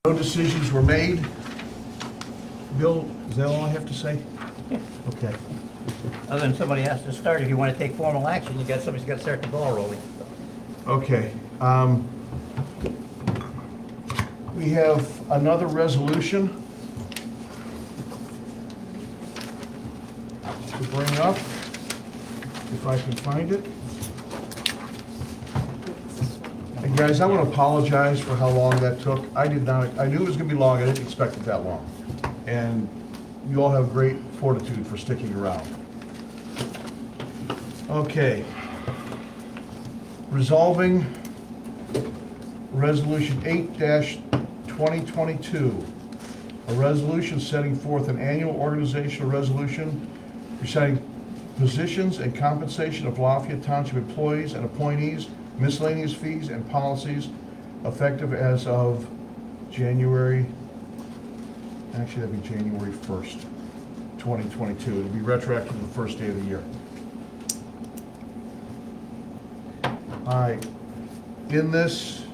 No decisions were made. Bill, is that all I have to say? Okay. Other than somebody has to start, if you want to take formal action, somebody's got to start the ball rolling. Okay. We have another resolution to bring up, if I can find it. And guys, I want to apologize for how long that took. I knew it was going to be long, I didn't expect it that long. And you all have great fortitude for sticking around. Okay. Resolving Resolution 8-2022, a resolution setting forth an annual organizational resolution reciting positions and compensation of Lafayette Township employees and appointees, miscellaneous fees and policies effective as of January, actually that'd be January 1st, 2022. It'll be retroactive to the first day of the year. All right, in this,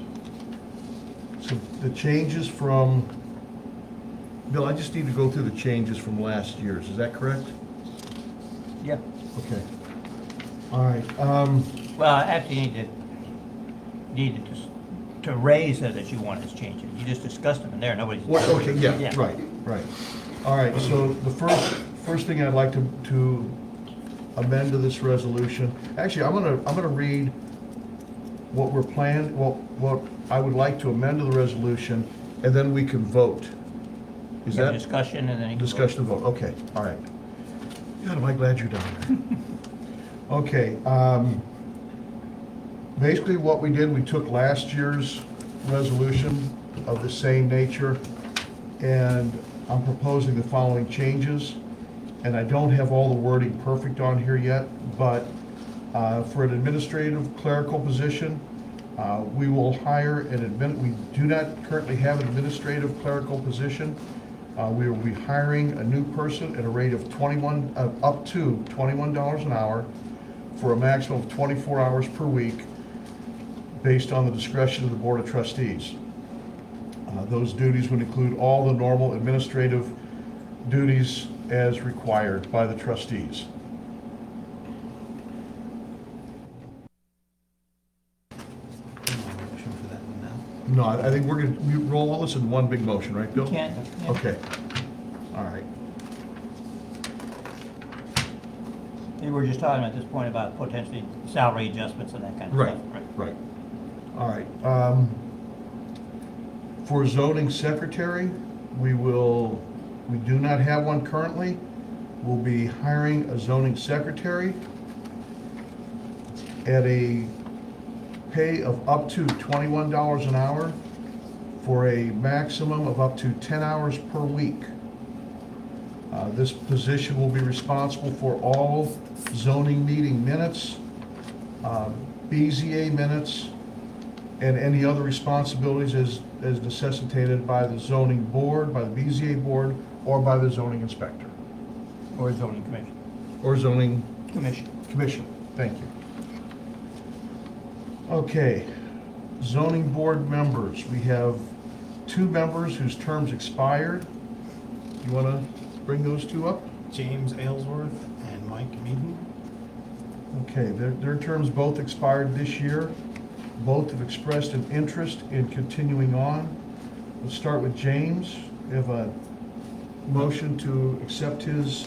so the changes from, Bill, I just need to go through the changes from last year's, is that correct? Yeah. Okay. All right, Well, actually, you needed to raise it as you wanted to change it. You just discussed them in there, nobody's. okay, yeah, right. All right, so the first thing I'd like to amend to this resolution, actually, I'm gonna read what we're planning, what I would like to amend to the resolution, and then we can vote. Is Have a that? discussion and then you can vote. Discussion and vote, okay, all right. God, am I glad you're done. Okay, basically what we did, we took last year's resolution of the same nature, and I'm proposing the following changes. And I don't have all the wording perfect on here yet, but for an administrative clerical position, we will hire we do not currently have an administrative clerical position. We will be hiring a new person at a rate of up to $21 an hour for a maximum of 24 hours per week based on the discretion of the Board of Trustees. Those duties would include all the normal administrative duties as required by the trustees. Motion for that one now? No, I think we roll all this in one big motion, right, Bill? You can, yeah. Okay. All right. We were just talking at this point about potentially salary adjustments and that kind of Right, stuff. right. All right. For zoning secretary, we do not have one currently. We'll be hiring a zoning secretary at a pay of up to $21 an hour for a maximum of up to 10 hours per week. This position will be responsible for all zoning meeting minutes, BZA minutes, and any other responsibilities as necessitated by the zoning board, by the BZA board, or by the zoning inspector. Or zoning commission. Or zoning Commission. Thank you. Okay, zoning board members. We have 2 members whose terms expired. You want to bring those 2 up? James Aylesworth and Mike Meaden. Okay, their terms both expired this year. Both have expressed an interest in continuing on. Let's start with James. We have a motion to accept his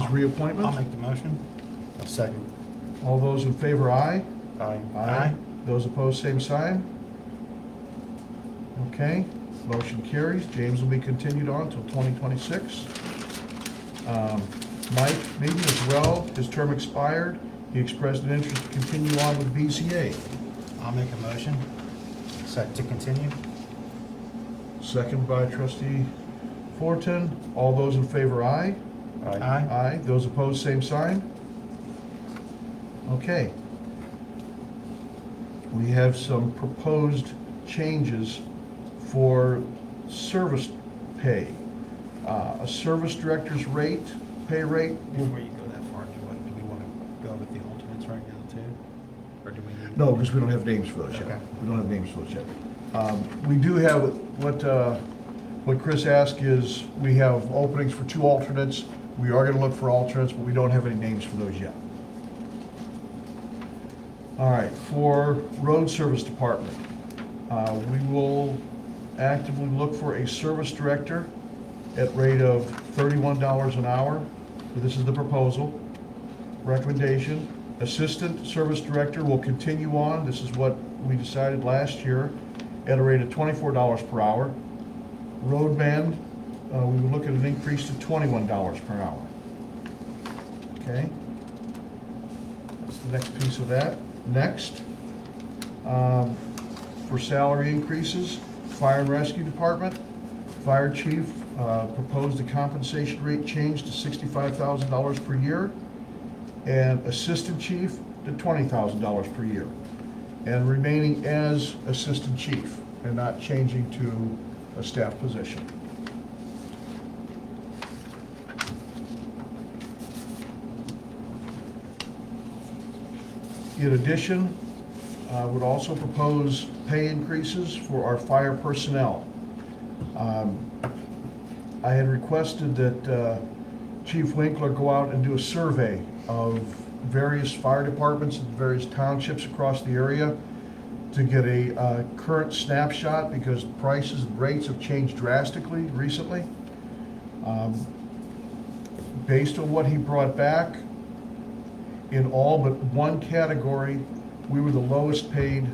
reappointment. I'll make the motion. A second. All those in favor, aye? Aye. Those opposed, same sign. Okay, motion carries. James will be continued on until 2026. Mike Meaden as well, his term expired. He expressed an interest to continue on with BCA. I'll make a motion. Set to continue. Second by trustee Fullerton. All those in favor, aye? Aye. Those opposed, same sign. Okay. We have some proposed changes for service pay. A service director's pay rate. Before you go that far, do we want to go with the alternates right now too? Or do we need? No, because we don't have names for those yet. Okay. We don't have names for those yet. We do have what Chris asked is, we have openings for 2 alternates. We are gonna look for alternates, but we don't have any names for those yet. All right, for road service department, we will actively look for a service director at rate of $31 an hour. This is the proposal. Recommendation, assistant service director will continue on. This is what we decided last year at a rate of $24 per hour. Roadman, we would look at an increase to $21 per hour. Okay? That's the next piece of that. Next, for salary increases, fire and rescue department, fire chief proposed a compensation rate change to $65,000 per year, and assistant chief to $20,000 per year, and remaining as assistant chief and not changing to a staff position. In addition, I would also propose pay increases for our fire personnel. I had requested that Chief Winkler go out and do a survey of various fire departments in various townships across the area to get a current snapshot, because prices and rates have changed drastically recently. Based on what he brought back, in all but one category, we were the lowest paid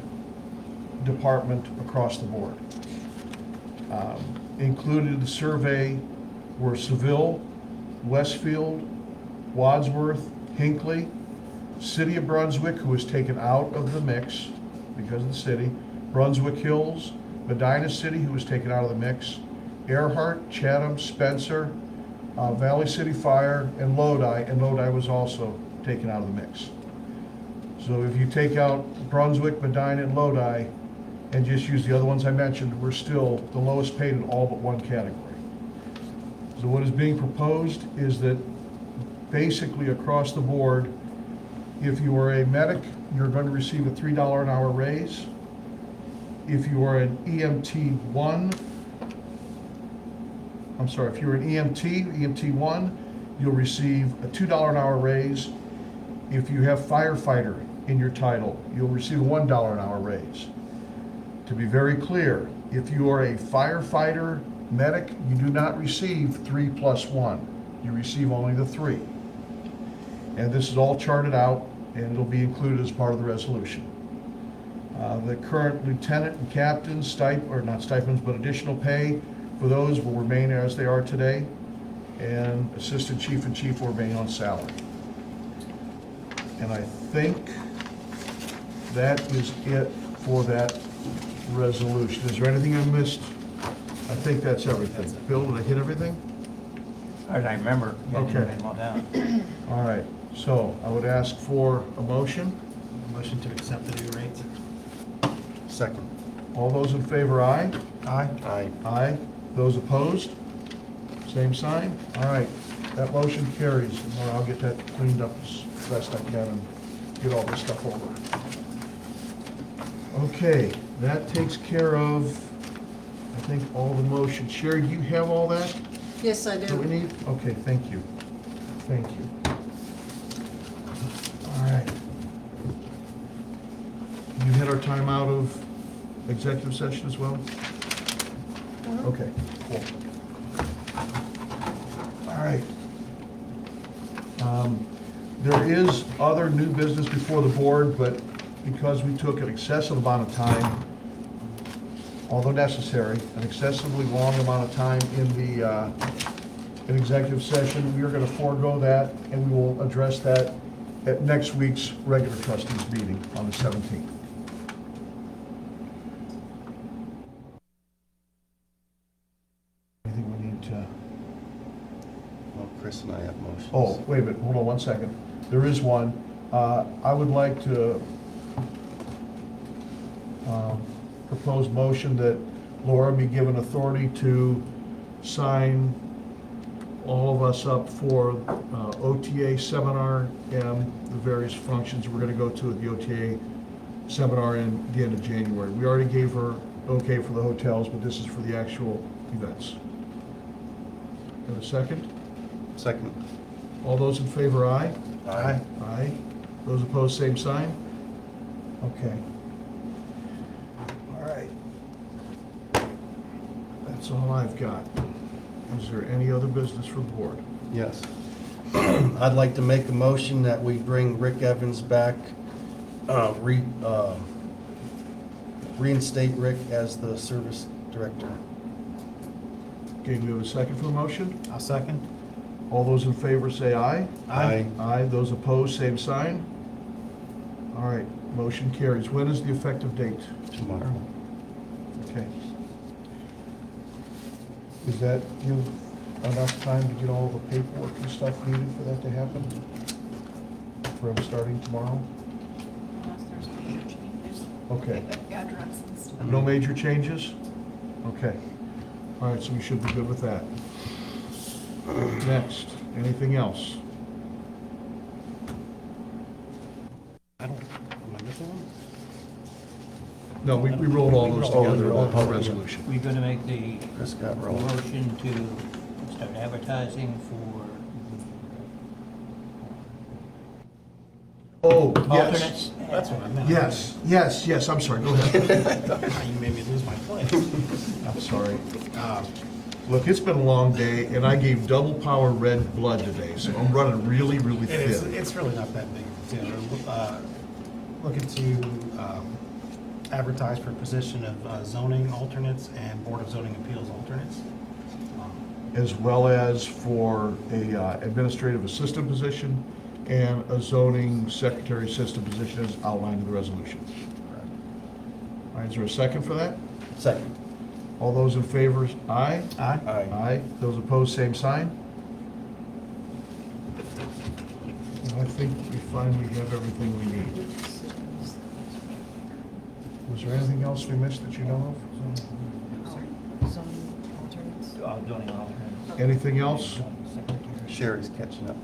department across the board. Included in the survey were Seville, Westfield, Wadsworth, Hinckley, City of Brunswick, who was taken out of the mix because of the city, Brunswick Hills, Medina City, who was taken out of the mix, Earhart, Chatham, Spencer, Valley City Fire, and Lodi was also taken out of the mix. So if you take out Brunswick, Medina, and Lodi, and just use the other ones I mentioned, we're still the lowest paid in all but one category. So what is being proposed is that basically across the board, if you are a medic, you're going to receive a $3 an hour raise. If you are an EMT1, if you're an EMT1, you'll receive a $2 an hour raise. If you have firefighter in your title, you'll receive a $1 an hour raise. To be very clear, if you are a firefighter medic, you do not receive 3 plus 1. You receive only the 3. And this is all charted out, and it'll be included as part of the resolution. The current lieutenant and captain not stipends, but additional pay for those will remain as they are today, and assistant chief and chief will remain on salary. And I think that is it for that resolution. Is there anything I missed? I think that's everything. Bill, did I hit everything? I remember. Okay. Them all down. All right, so I would ask for a motion. Motion to accept the new rates. Second. All those in favor, aye? Aye. Aye. Aye. Those opposed? Same sign? All right, that motion carries. And I'll get that cleaned up as best I can and get all this stuff over. Okay, that takes care of, I think, all the motions. Sherry, do you have all that? Yes, I Do we do. need? Okay, thank you. Thank you. All right. You hit our time out of executive session as well? Okay, cool. All right. There is other new business before the board, but because we took an excessive amount of time, although necessary, an excessively long amount of time in the in executive session, we are going to forego that, and we will address that at next week's regular trustees meeting on the 17th. Anything we need to? Well, Chris and I have motions. Oh, wait a minute, hold on one second. There is one. I would like to propose motion that Laura be given authority to sign all of us up for OTA seminar and the various functions we're gonna go to at the OTA seminar in the end of January. We already gave her okay for the hotels, but this is for the actual events. Have a second? Second. All those in favor, aye? Aye. Aye. Those opposed, same sign? Okay. All right. That's all I've got. Is there any other business for the board? Yes. I'd like to make a motion that we bring Rick Evans back, reinstate Rick as the service director. Okay, do we have a second for the motion? I'll second. All those in favor say aye. Aye. Aye. Those opposed, same sign. All right, motion carries. When is the effective date? Tomorrow. Okay. Is that you enough time to get all the paperwork and stuff needed for that to happen? For him starting tomorrow? Unless there's major changes. Okay. Address and stuff. No major changes? Okay. All right, so we should be good with that. Next, anything else? I don't, am I missing one? No, we rolled all those Oh, together, they're all the public. resolution. We're gonna make the Chris got rolled. motion to start advertising for Oh, yes. alternates. That's what I meant. Yes, I'm sorry, go ahead. You made me lose my place. I'm sorry. Look, it's been a long day, and I gave double power red blood today, so I'm running really, really thin. It's really not that big of a deal. Looking to advertise for position of zoning alternates and Board of Zoning Appeals alternates. As well as for a administrative assistant position and a zoning secretary assistant position as outlined in the resolution. All right, is there a second for that? Second. All those in favor, aye? Aye. Aye. Aye. Those opposed, same sign? I think we finally have everything we need. Was there anything else we missed that you know Zoning alternates. Zoning alternates. of? Anything else? Sherry's catching up.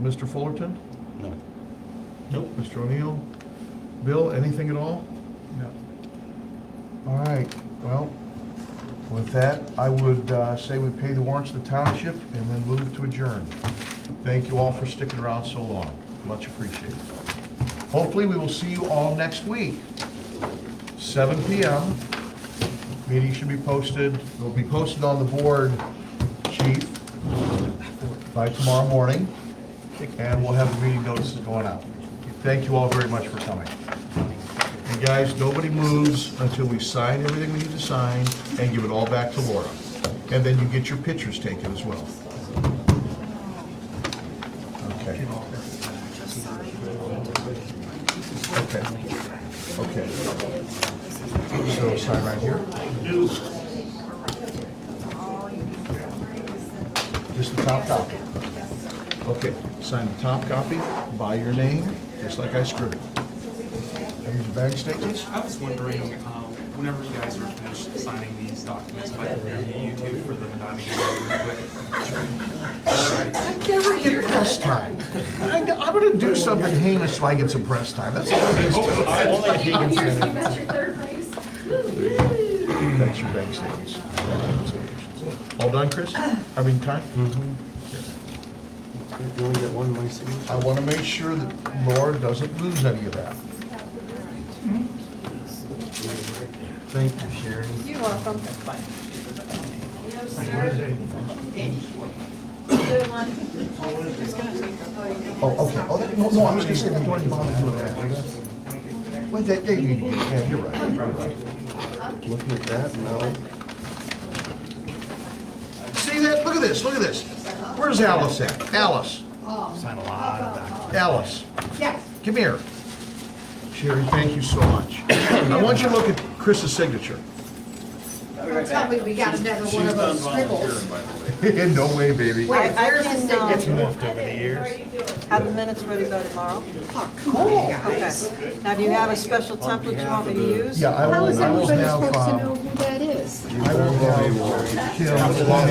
Mr. Fullerton? No. Nope. Mr. O'Neill? Bill, anything at all? No. All right, well, with that, I would say we pay the warrants to the township and then move to adjourn. Thank you all for sticking around so long. Much appreciated. Hopefully, we will see you all next week, 7 p.m. Meeting should be posted, it'll be posted on the board, Chief, by tomorrow morning, and we'll have the meeting notices going out. Thank you all very much for coming. And guys, nobody moves until we sign everything we need to sign and give it all back to Laura. And then you get your pictures taken as well. Okay. Okay. So sign right here. Just the top copy. Okay, sign the top copy by your name, just like I scribbled. Here's your bank statements. I was wondering, whenever you guys are finished signing these documents, if I could hear YouTube for the Medina I never get press time. I'm gonna do something heinous so I get some press time. That's all it is. Only if he can send it. That's your third place. That's your bank statements. All done, Chris? I mean, time? You only get one of my signatures? I wanna make sure that Laura doesn't lose any of that. Thank you, Sherry. You're welcome. Oh, okay. Oh, no, I was gonna say, they don't even bother doing that. Well, yeah, you're right. Looking at that, no. See that? Look at this. Where's Alice at? Alice, Sign a lot of documents. Alice, Yes. come here. Sherry, thank you so much. I want you to look at Chris's signature. Don't tell me we got another one of those scribbles. No way, baby. Wait, I where's the can, signature? Morphed over the years. Have the minutes ready by tomorrow? Oh, come on, Okay. guys. Now, do you have a special template you want me to use? Yeah, I will have, How is everybody supposed to know who that is? I will have Kim, along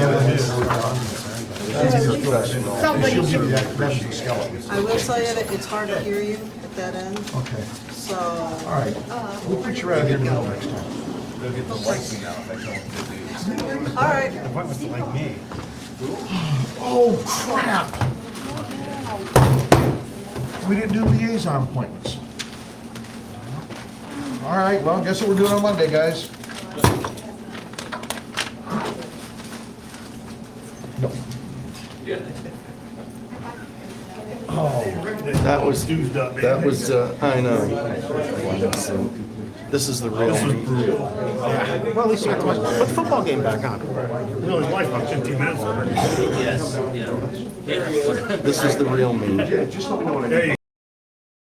Somebody she'll give should. you that crushing skeleton. I will tell you that it's hard to hear you at that end, Okay, so. all right. We'll put you out here now next time. They'll get to like me now if I tell them good news. All right. The appointment's to like me. Oh, crap. We didn't do liaison appointments. All right, well, guess what we're doing on Monday, guys? No. That was, I know. This is the real me. Well, at least you got to watch, put the football game back on. You only watched about 15 minutes already. This is the real me. Just let me know when I.